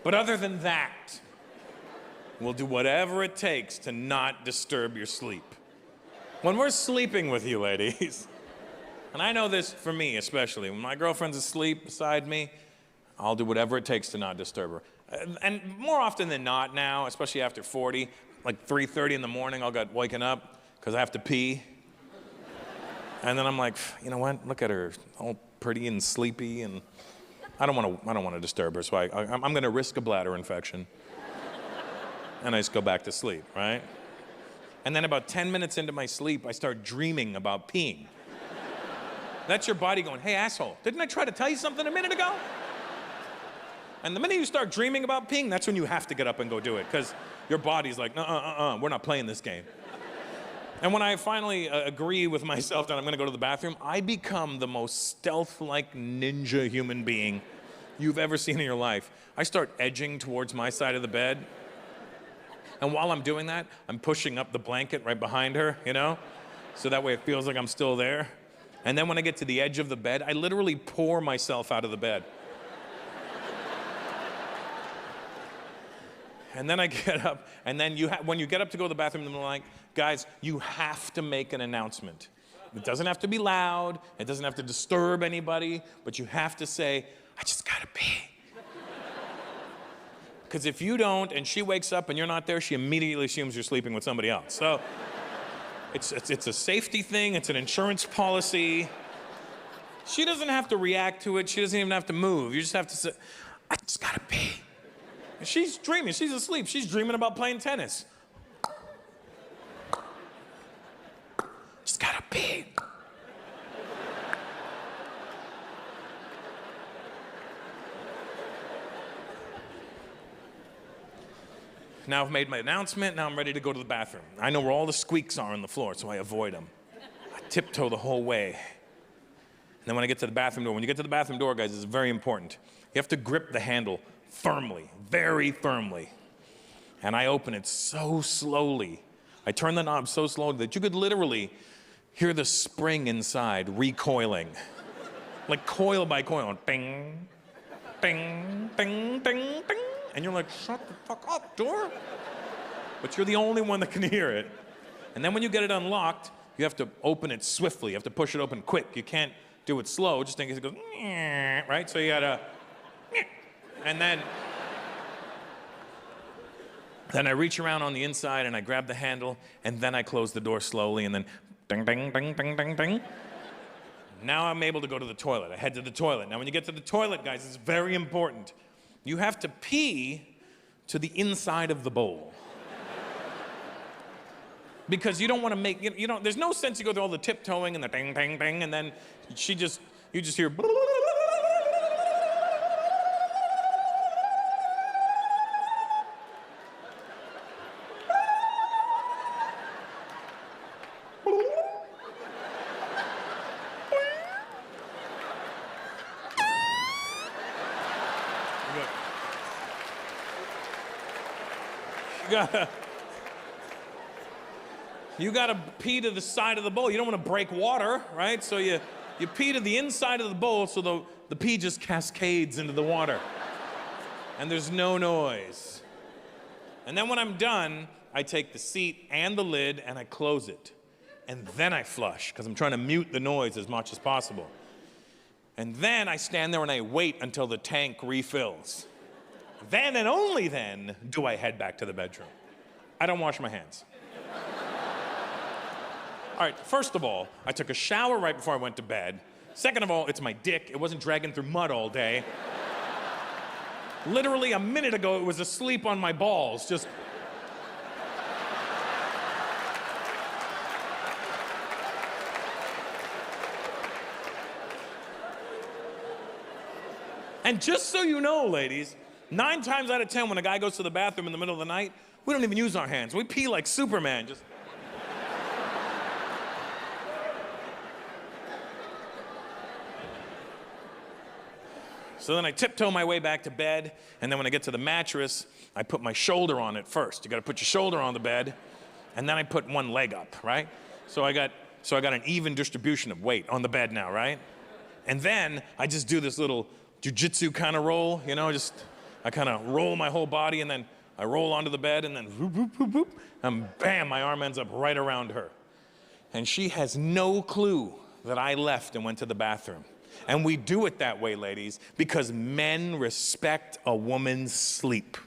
But other than that, we'll do whatever it takes to not disturb your sleep. When we're sleeping with you, ladies, and I know this for me especially, when my girlfriend's asleep beside me, I'll do whatever it takes to not disturb her. And more often than not now, especially after 40, like 3:30 in the morning, I'll get waken up because I have to pee. And then I'm like, you know what? Look at her, all pretty and sleepy, and I don't want to disturb her, so I'm going to risk a bladder infection. And I just go back to sleep, right? And then about 10 minutes into my sleep, I start dreaming about peeing. That's your body going, hey, asshole, didn't I try to tell you something a minute ago? And the minute you start dreaming about peeing, that's when you have to get up and go do it, because your body's like, we're not playing this game. And when I finally agree with myself that I'm gonna go to the bathroom, I become the most stealth-like ninja human being you've ever seen in your life. I start edging towards my side of the bed. And while I'm doing that, I'm pushing up the blanket right behind her, you know? So that way it feels like I'm still there. And then when I get to the edge of the bed, I literally pour myself out of the bed. And then I get up, and then when you get up to go to the bathroom in the middle of the night, guys, you have to make an announcement. It doesn't have to be loud, it doesn't have to disturb anybody, but you have to say, I just gotta pee. Because if you don't, and she wakes up and you're not there, she immediately assumes you're sleeping with somebody else. So it's a safety thing, it's an insurance policy. She doesn't have to react to it, she doesn't even have to move. You just have to say, I just gotta pee. She's dreaming, she's asleep, she's dreaming about playing tennis. Just gotta pee. Now I've made my announcement, now I'm ready to go to the bathroom. I know where all the squeaks are on the floor, so I avoid them. I tiptoe the whole way. And then when I get to the bathroom door, when you get to the bathroom door, guys, it's very important. You have to grip the handle firmly, very firmly. And I open it so slowly. I turn the knob so slowly that you could literally hear the spring inside recoiling. Like coil by coil, ding, ding, ding, ding, ding. And you're like, shut the fuck up, door. But you're the only one that can hear it. And then when you get it unlocked, you have to open it swiftly. You have to push it open quick. You can't do it slow, just in case it goes, right? So you gotta, and then I reach around on the inside and I grab the handle, and then I close the door slowly, and then ding, ding, ding, ding, ding, ding. Now I'm able to go to the toilet. I head to the toilet. Now when you get to the toilet, guys, it's very important. You have to pee to the inside of the bowl. Because you don't want to make, you know, there's no sense you go through all the tiptoeing and the ding, ding, ding, and then you just hear. You gotta pee to the side of the bowl. You don't want to break water, right? So you pee to the inside of the bowl so the pee just cascades into the water. And there's no noise. And then when I'm done, I take the seat and the lid and I close it. And then I flush, because I'm trying to mute the noise as much as possible. And then I stand there and I wait until the tank refills. Then and only then do I head back to the bedroom. I don't wash my hands. All right, first of all, I took a shower right before I went to bed. Second of all, it's my dick. It wasn't dragging through mud all day. Literally a minute ago, it was asleep on my balls, just. And just so you know, ladies, 9 times out of 10, when a guy goes to the bathroom in the middle of the night, we don't even use our hands. We pee like Superman, just. So then I tiptoe my way back to bed, and then when I get to the mattress, I put my shoulder on it first. You gotta put your shoulder on the bed, and then I put one leg up, right? So I got an even distribution of weight on the bed now, right? And then I just do this little jujitsu kind of roll, you know, I kind of roll my whole body, and then I roll onto the bed, and then whoop, whoop, whoop, whoop, and bam, my arm ends up right around her. And she has no clue that I left and went to the bathroom. And we do it that way, ladies, because men respect a woman's sleep.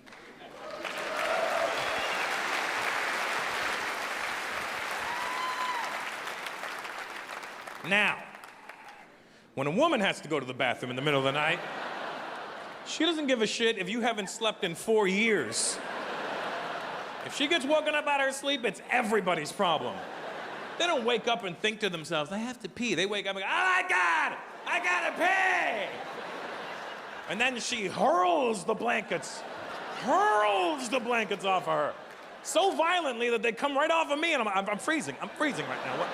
Now, when a woman has to go to the bathroom in the middle of the night, she doesn't give a shit if you haven't slept in 4 years. If she gets woken up out of her sleep, it's everybody's problem. They don't wake up and think to themselves, I have to pee. They wake up and go, oh my God, I gotta pee. And then she hurls the blankets off of her. So violently that they come right off of me, and I'm freezing. I'm freezing right now. What?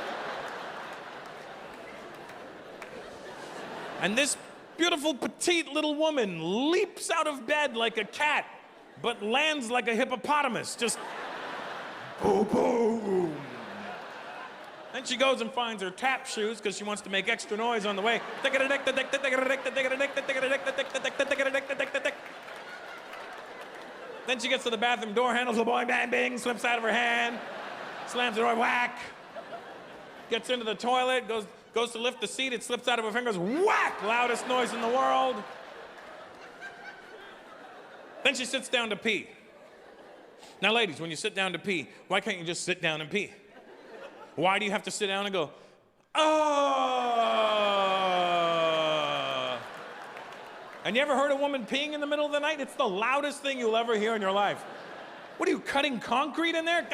And this beautiful, petite little woman leaps out of bed like a cat, but lands like a hippopotamus. Just boom, boom. Then she goes and finds her tap shoes because she wants to make extra noise on the way. Then she gets to the bathroom door, handles the boy, bang, bang, slips out of her hand, slams the door, whack. Gets into the toilet, goes to lift the seat, it slips out of her fingers, whack! Loudest noise in the world. Then she sits down to pee. Now, ladies, when you sit down to pee, why can't you just sit down and pee? Why do you have to sit down and go, oh? And you ever heard a woman peeing in the middle of the night? It's the loudest thing you'll ever hear in your life. What are you, cutting concrete in there?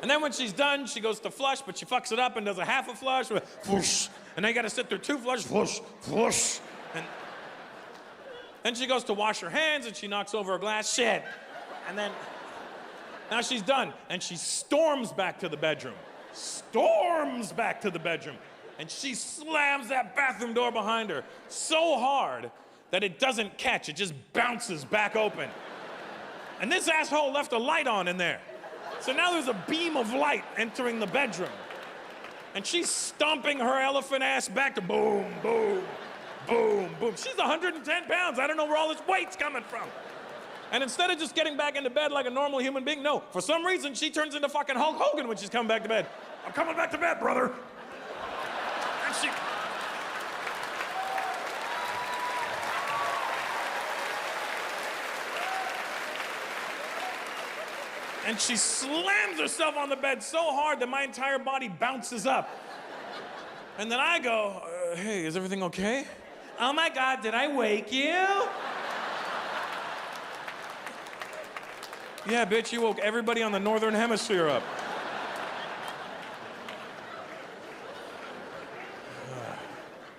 And then when she's done, she goes to flush, but she fucks it up and does a half a flush, whoosh, and then you gotta sit there 2 flushes, whoosh, whoosh. And then she goes to wash her hands and she knocks over a glass, shit. And then, now she's done, and she storms back to the bedroom. And she slams that bathroom door behind her so hard that it doesn't catch, it just bounces back open. And this asshole left a light on in there. So now there's a beam of light entering the bedroom. And she's stomping her elephant ass back to boom, boom, boom, boom. She's 110 pounds. I don't know where all this weight's coming from. And instead of just getting back into bed like a normal human being, no, for some reason she turns into fucking Hulk Hogan when she's coming back to bed. I'm coming back to bed, brother. And she... And she slams herself on the bed so hard that my entire body bounces up. And then I go, hey, is everything okay? Oh my God, did I wake you? Yeah, bitch, you woke everybody on the northern hemisphere up.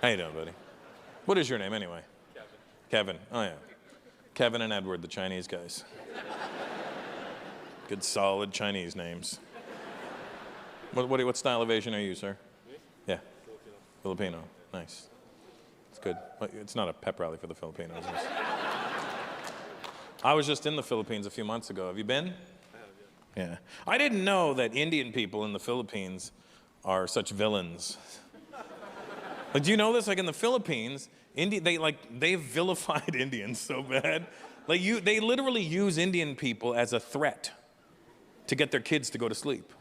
How you doing, buddy? What is your name anyway? Kevin. Oh yeah. Kevin and Edward, the Chinese guys. Good, solid Chinese names. What style of Asian are you, sir? Me? Yeah. Filipino. Nice. It's good. It's not a pep rally for the Filipinos. I was just in the Philippines a few months ago. Have you been? I have, yeah. Yeah. I didn't know that Indian people in the Philippines are such villains. Like, do you know this? Like in the Philippines, they've vilified Indians so bad. Like they literally use Indian people as a threat to get their kids to go to sleep.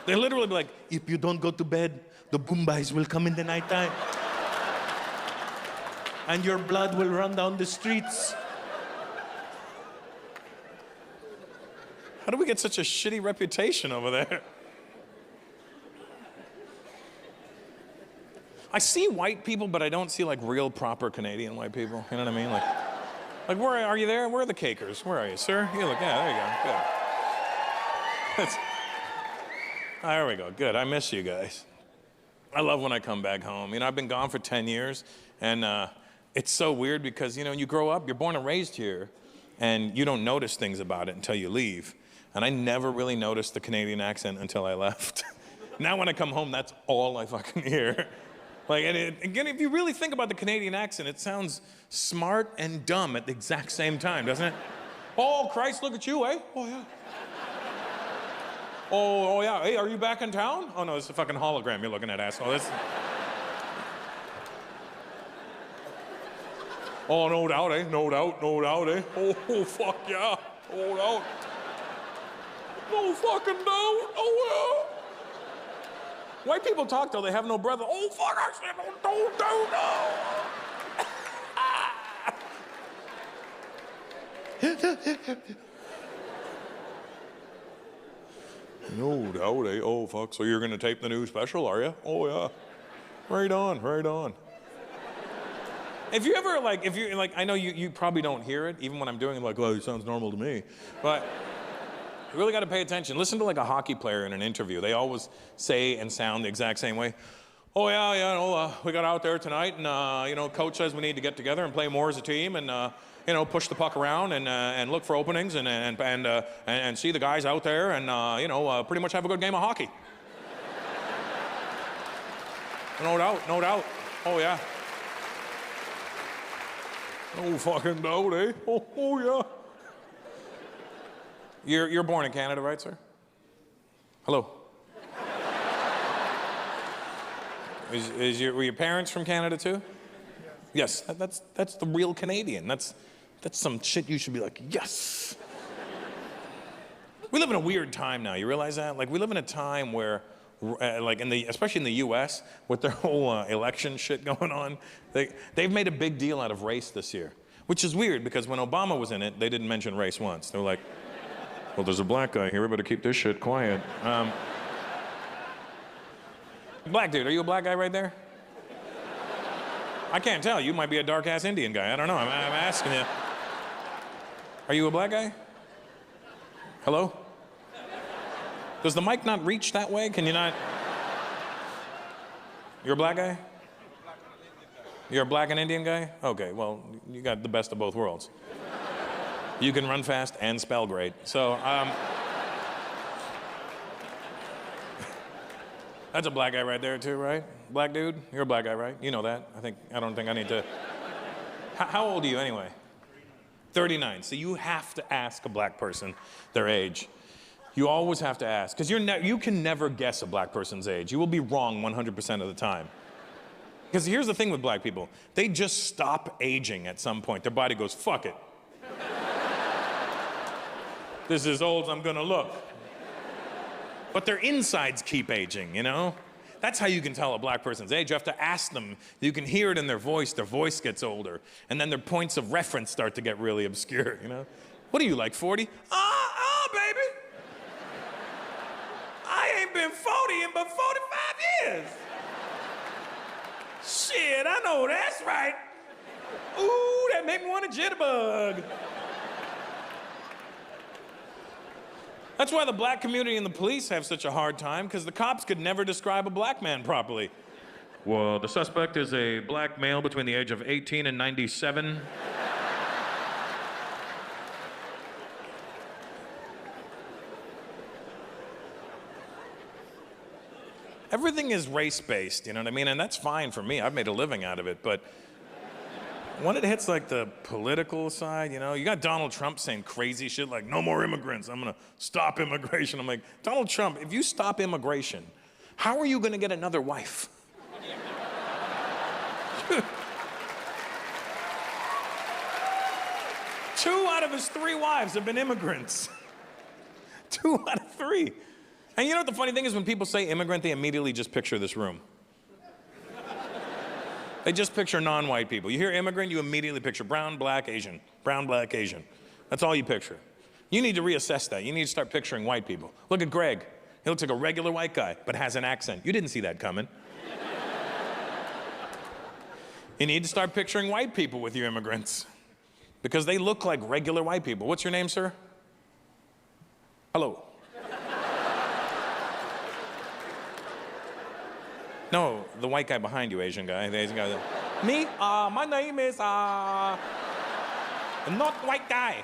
They literally be like, if you don't go to bed, the Boombais will come in the nighttime. And your blood will run down the streets. How do we get such a shitty reputation over there? I see white people, but I don't see like real proper Canadian white people. You know what I mean? Like where are you there? Where are the cakers? Where are you, sir? You look, yeah, there you go. Good. There we go. Good. I miss you guys. I love when I come back home. You know, I've been gone for 10 years, and it's so weird because, you know, you grow up, you're born and raised here, and you don't notice things about it until you leave. And I never really noticed the Canadian accent until I left. Now when I come home, that's all I fucking hear. Like, and again, if you really think about the Canadian accent, it sounds smart and dumb at the exact same time, doesn't it? Oh, Christ, look at you, eh? Oh, yeah. Oh, yeah. Hey, are you back in town? Oh, no, it's a fucking hologram you're looking at, asshole. Oh, no doubt, eh? No doubt, eh? Oh, fuck yeah. No doubt. No fucking doubt. Oh, yeah. White people talk till they have no breath. Oh, fuck, I said, no. No doubt, eh? Oh, fuck, so you're gonna tape the new special, are you? Oh, yeah. Right on. If you ever, I know you probably don't hear it, even when I'm doing it, like, oh, it sounds normal to me. But You really got to pay attention. Listen to like a hockey player in an interview. They always say and sound the exact same way. Oh yeah, we got out there tonight, and coach says we need to get together and play more as a team, and push the puck around and look for openings and see the guys out there, and pretty much have a good game of hockey. No doubt. Oh yeah. No fucking doubt, eh? Oh yeah. You're born in Canada, right, sir? Hello. Were your parents from Canada too? Yes. That's the real Canadian. That's some shit you should be like, yes. We live in a weird time now. You realize that? Like, we live in a time where, especially in the U.S., with their whole election shit going on, they've made a big deal out of race this year, which is weird because when Obama was in it, they didn't mention race once. They were like, well, there's a black guy here. We better keep this shit quiet. Black dude, are you a black guy right there? I can't tell. You might be a dark-ass Indian guy. I don't know. I'm asking you. Are you a black guy? Hello? Does the mic not reach that way? Can you not? You're a black guy? You're a black and Indian guy? Okay, well, you got the best of both worlds. You can run fast and spell great. So, that's a black guy right there too, right? Black dude? You're a black guy, right? You know that. I don't think I need to. How old are you anyway? 39. So you have to ask a black person their age. You always have to ask, because you can never guess a black person's age. You will be wrong 100% of the time. Because here's the thing with black people. They just stop aging at some point. Their body goes, fuck it. This is as old as I'm gonna look. But their insides keep aging, you know? That's how you can tell a black person's age. You have to ask them. You can hear it in their voice gets older. And then their points of reference start to get really obscure, you know? What are you, like 40? Baby. I ain't been 40 in but 45 years. Shit, I know that's right. Ooh, that made me want a jitterbug. That's why the black community and the police have such a hard time, because the cops could never describe a black man properly. Well, the suspect is a black male between the age of 18 and 97. Everything is race-based, you know what I mean? And that's fine for me. I've made a living out of it, but when it hits like the political side, you know, you got Donald Trump saying crazy shit like, no more immigrants, I'm gonna stop immigration. I'm like, Donald Trump, if you stop immigration, how are you gonna get another wife? 2 out of his 3 wives have been immigrants. 2 out of 3. And you know what the funny thing is, when people say immigrant, they immediately just picture this room. They just picture non-white people. You hear immigrant, you immediately picture brown, black, Asian. Brown, black, Asian. That's all you picture. You need to reassess that. You need to start picturing white people. Look at Greg. He looks like a regular white guy, but has an accent. You didn't see that coming. You need to start picturing white people with your immigrants, because they look like regular white people. What's your name, sir? Hello. No, the white guy behind you, Asian guy. The Asian guy. Me? My name is not white guy.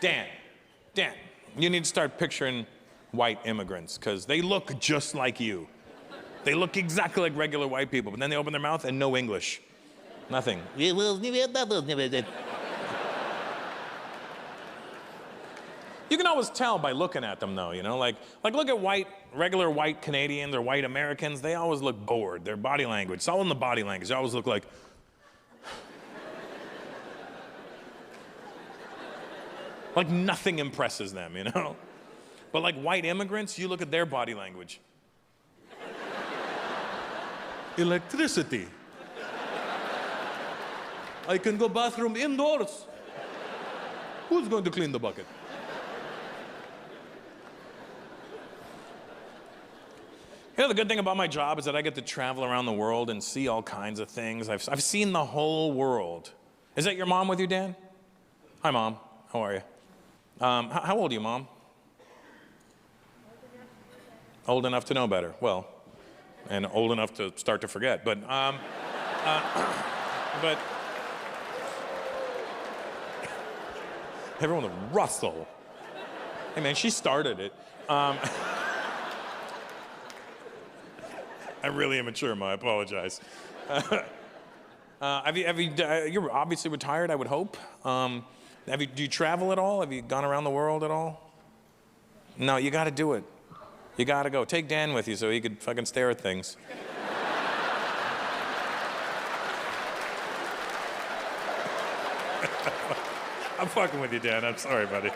Dan, you need to start picturing white immigrants, because they look just like you. They look exactly like regular white people, but then they open their mouth and no English. Nothing. You can always tell by looking at them, though, you know? Like look at regular white Canadians or white Americans. They always look bored. Their body language, it's all in the body language. They always look like... like nothing impresses them, you know? But like white immigrants, you look at their body language. Electricity. I can go bathroom indoors. Who's going to clean the bucket? You know, the good thing about my job is that I get to travel around the world and see all kinds of things. I've seen the whole world. Is that your mom with you, Dan? Hi, Mom. How are you? How old are you, Mom? Old enough to know better. Well, and old enough to start to forget. But everyone with Russell. Hey, man, she started it. I'm really immature, Ma. I apologize. You're obviously retired, I would hope. Do you travel at all? Have you gone around the world at all? No, you got to do it. You got to go. Take Dan with you so he could fucking stare at things. I'm fucking with you, Dan. I'm sorry, buddy.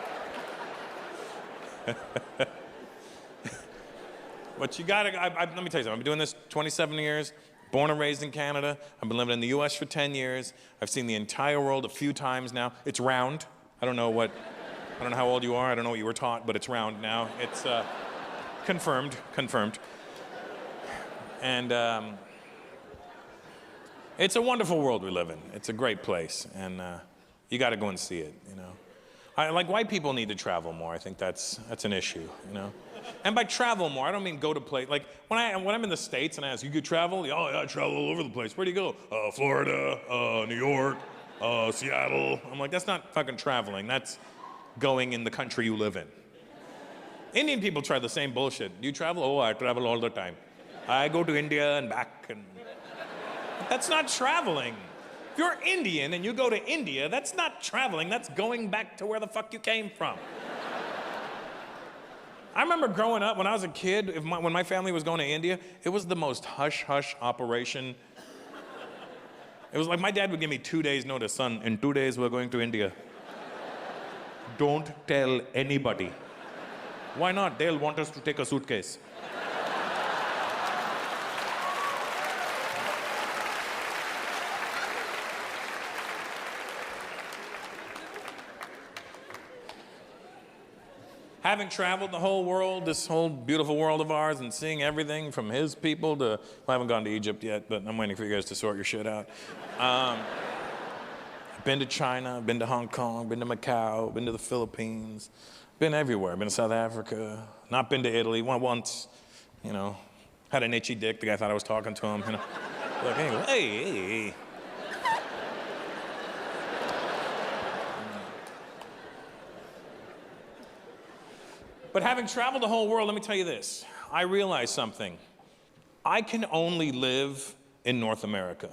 But you gotta, let me tell you something. I've been doing this 27 years, born and raised in Canada. I've been living in the US for 10 years. I've seen the entire world a few times now. It's round. I don't know how old you are. I don't know what you were taught, but it's round now. It's confirmed. And it's a wonderful world we live in. It's a great place, and you gotta go and see it, you know. Like white people need to travel more. I think that's an issue, you know. And by travel more, I don't mean go to place. Like when I'm in the States and I ask, you could travel? Oh yeah, I travel all over the place. Where do you go? Florida, New York, Seattle. I'm like, that's not fucking traveling. That's going in the country you live in. Indian people try the same bullshit. Do you travel? Oh, I travel all the time. I go to India and back, and that's not traveling. If you're Indian and you go to India, that's not traveling, that's going back to where the fuck you came from. I remember growing up, when I was a kid, when my family was going to India, it was the most hush-hush operation. It was like my dad would give me 2 days notice, son, in 2 days we're going to India. Don't tell anybody. Why not? They'll want us to take a suitcase. Having traveled the whole world, this whole beautiful world of ours, and seeing everything from his people to, well, I haven't gone to Egypt yet, but I'm waiting for you guys to sort your shit out. I've been to China, been to Hong Kong, been to Macau, been to the Philippines, been everywhere. Been to South Africa, not been to Italy, went once, you know. Had an itchy dick, the guy thought I was talking to him, you know. Like, hey. But having traveled the whole world, let me tell you this. I realized something. I can only live in North America.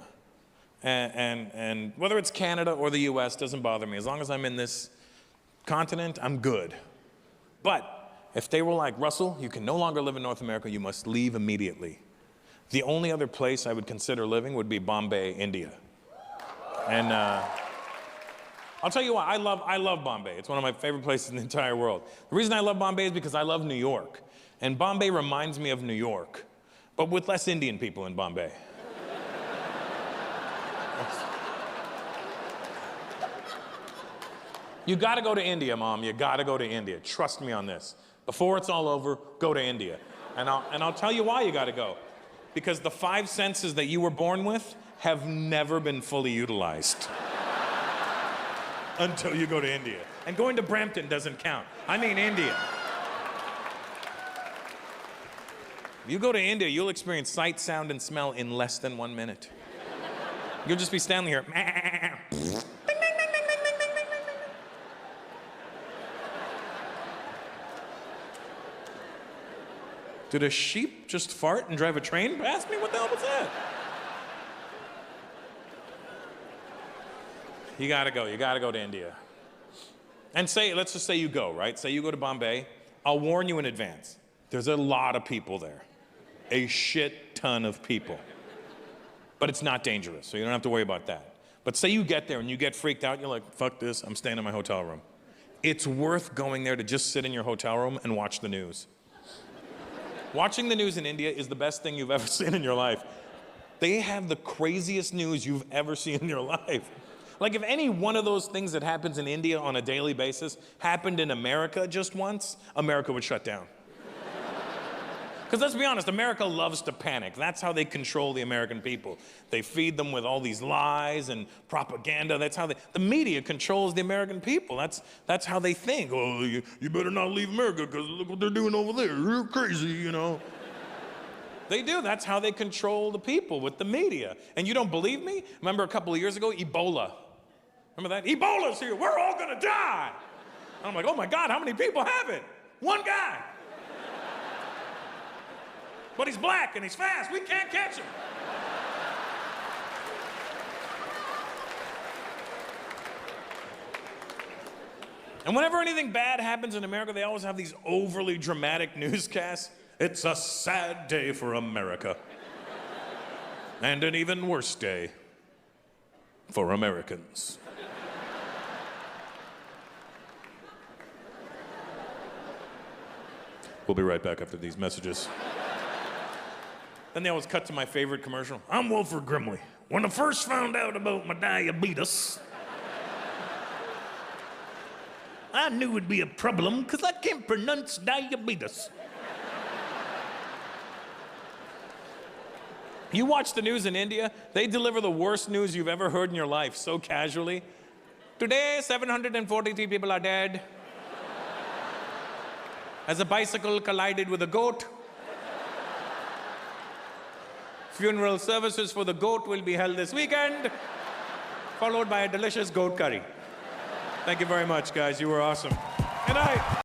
And whether it's Canada or the US doesn't bother me. As long as I'm in this continent, I'm good. But if they were like, Russell, you can no longer live in North America, you must leave immediately. The only other place I would consider living would be Bombay, India. And I'll tell you why, I love Bombay. It's one of my favorite places in the entire world. The reason I love Bombay is because I love New York. And Bombay reminds me of New York, but with less Indian people in Bombay. You gotta go to India, Mom, you gotta go to India. Trust me on this. Before it's all over, go to India. And I'll tell you why you gotta go. Because the 5 senses that you were born with have never been fully utilized. Until you go to India. And going to Brampton doesn't count. I mean India. If you go to India, you'll experience sight, sound, and smell in less than 1 minute. You'll just be standing here. Did a sheep just fart and drive a train past me? What the hell was that? You gotta go to India. And let's just say you go, right? Say you go to Bombay. I'll warn you in advance. There's a lot of people there. A shit ton of people. But it's not dangerous, so you don't have to worry about that. But say you get there and you get freaked out, you're like, fuck this, I'm staying in my hotel room. It's worth going there to just sit in your hotel room and watch the news. Watching the news in India is the best thing you've ever seen in your life. They have the craziest news you've ever seen in your life. Like if any one of those things that happens in India on a daily basis happened in America just once, America would shut down. Because let's be honest, America loves to panic. That's how they control the American people. They feed them with all these lies and propaganda. That's how the media controls the American people. That's how they think. Oh, you better not leave America because look what they're doing over there. You're crazy, you know. They do. That's how they control the people, with the media. And you don't believe me? Remember a couple of years ago, Ebola. Remember that? Ebola's here. We're all going to die. And I'm like, oh my God, how many people have it? One guy. But he's black and he's fast. We can't catch him. And whenever anything bad happens in America, they always have these overly dramatic newscasts. It's a sad day for America. And an even worse day for Americans. We'll be right back after these messages. Then they always cut to my favorite commercial. I'm Wilford Grimley. When I first found out about my diabetes, I knew it'd be a problem because I can't pronounce diabetes. You watch the news in India, they deliver the worst news you've ever heard in your life so casually. Today, 743 people are dead as a bicycle collided with a goat. Funeral services for the goat will be held this weekend, followed by a delicious goat curry. Thank you very much, guys. You were awesome. Good night.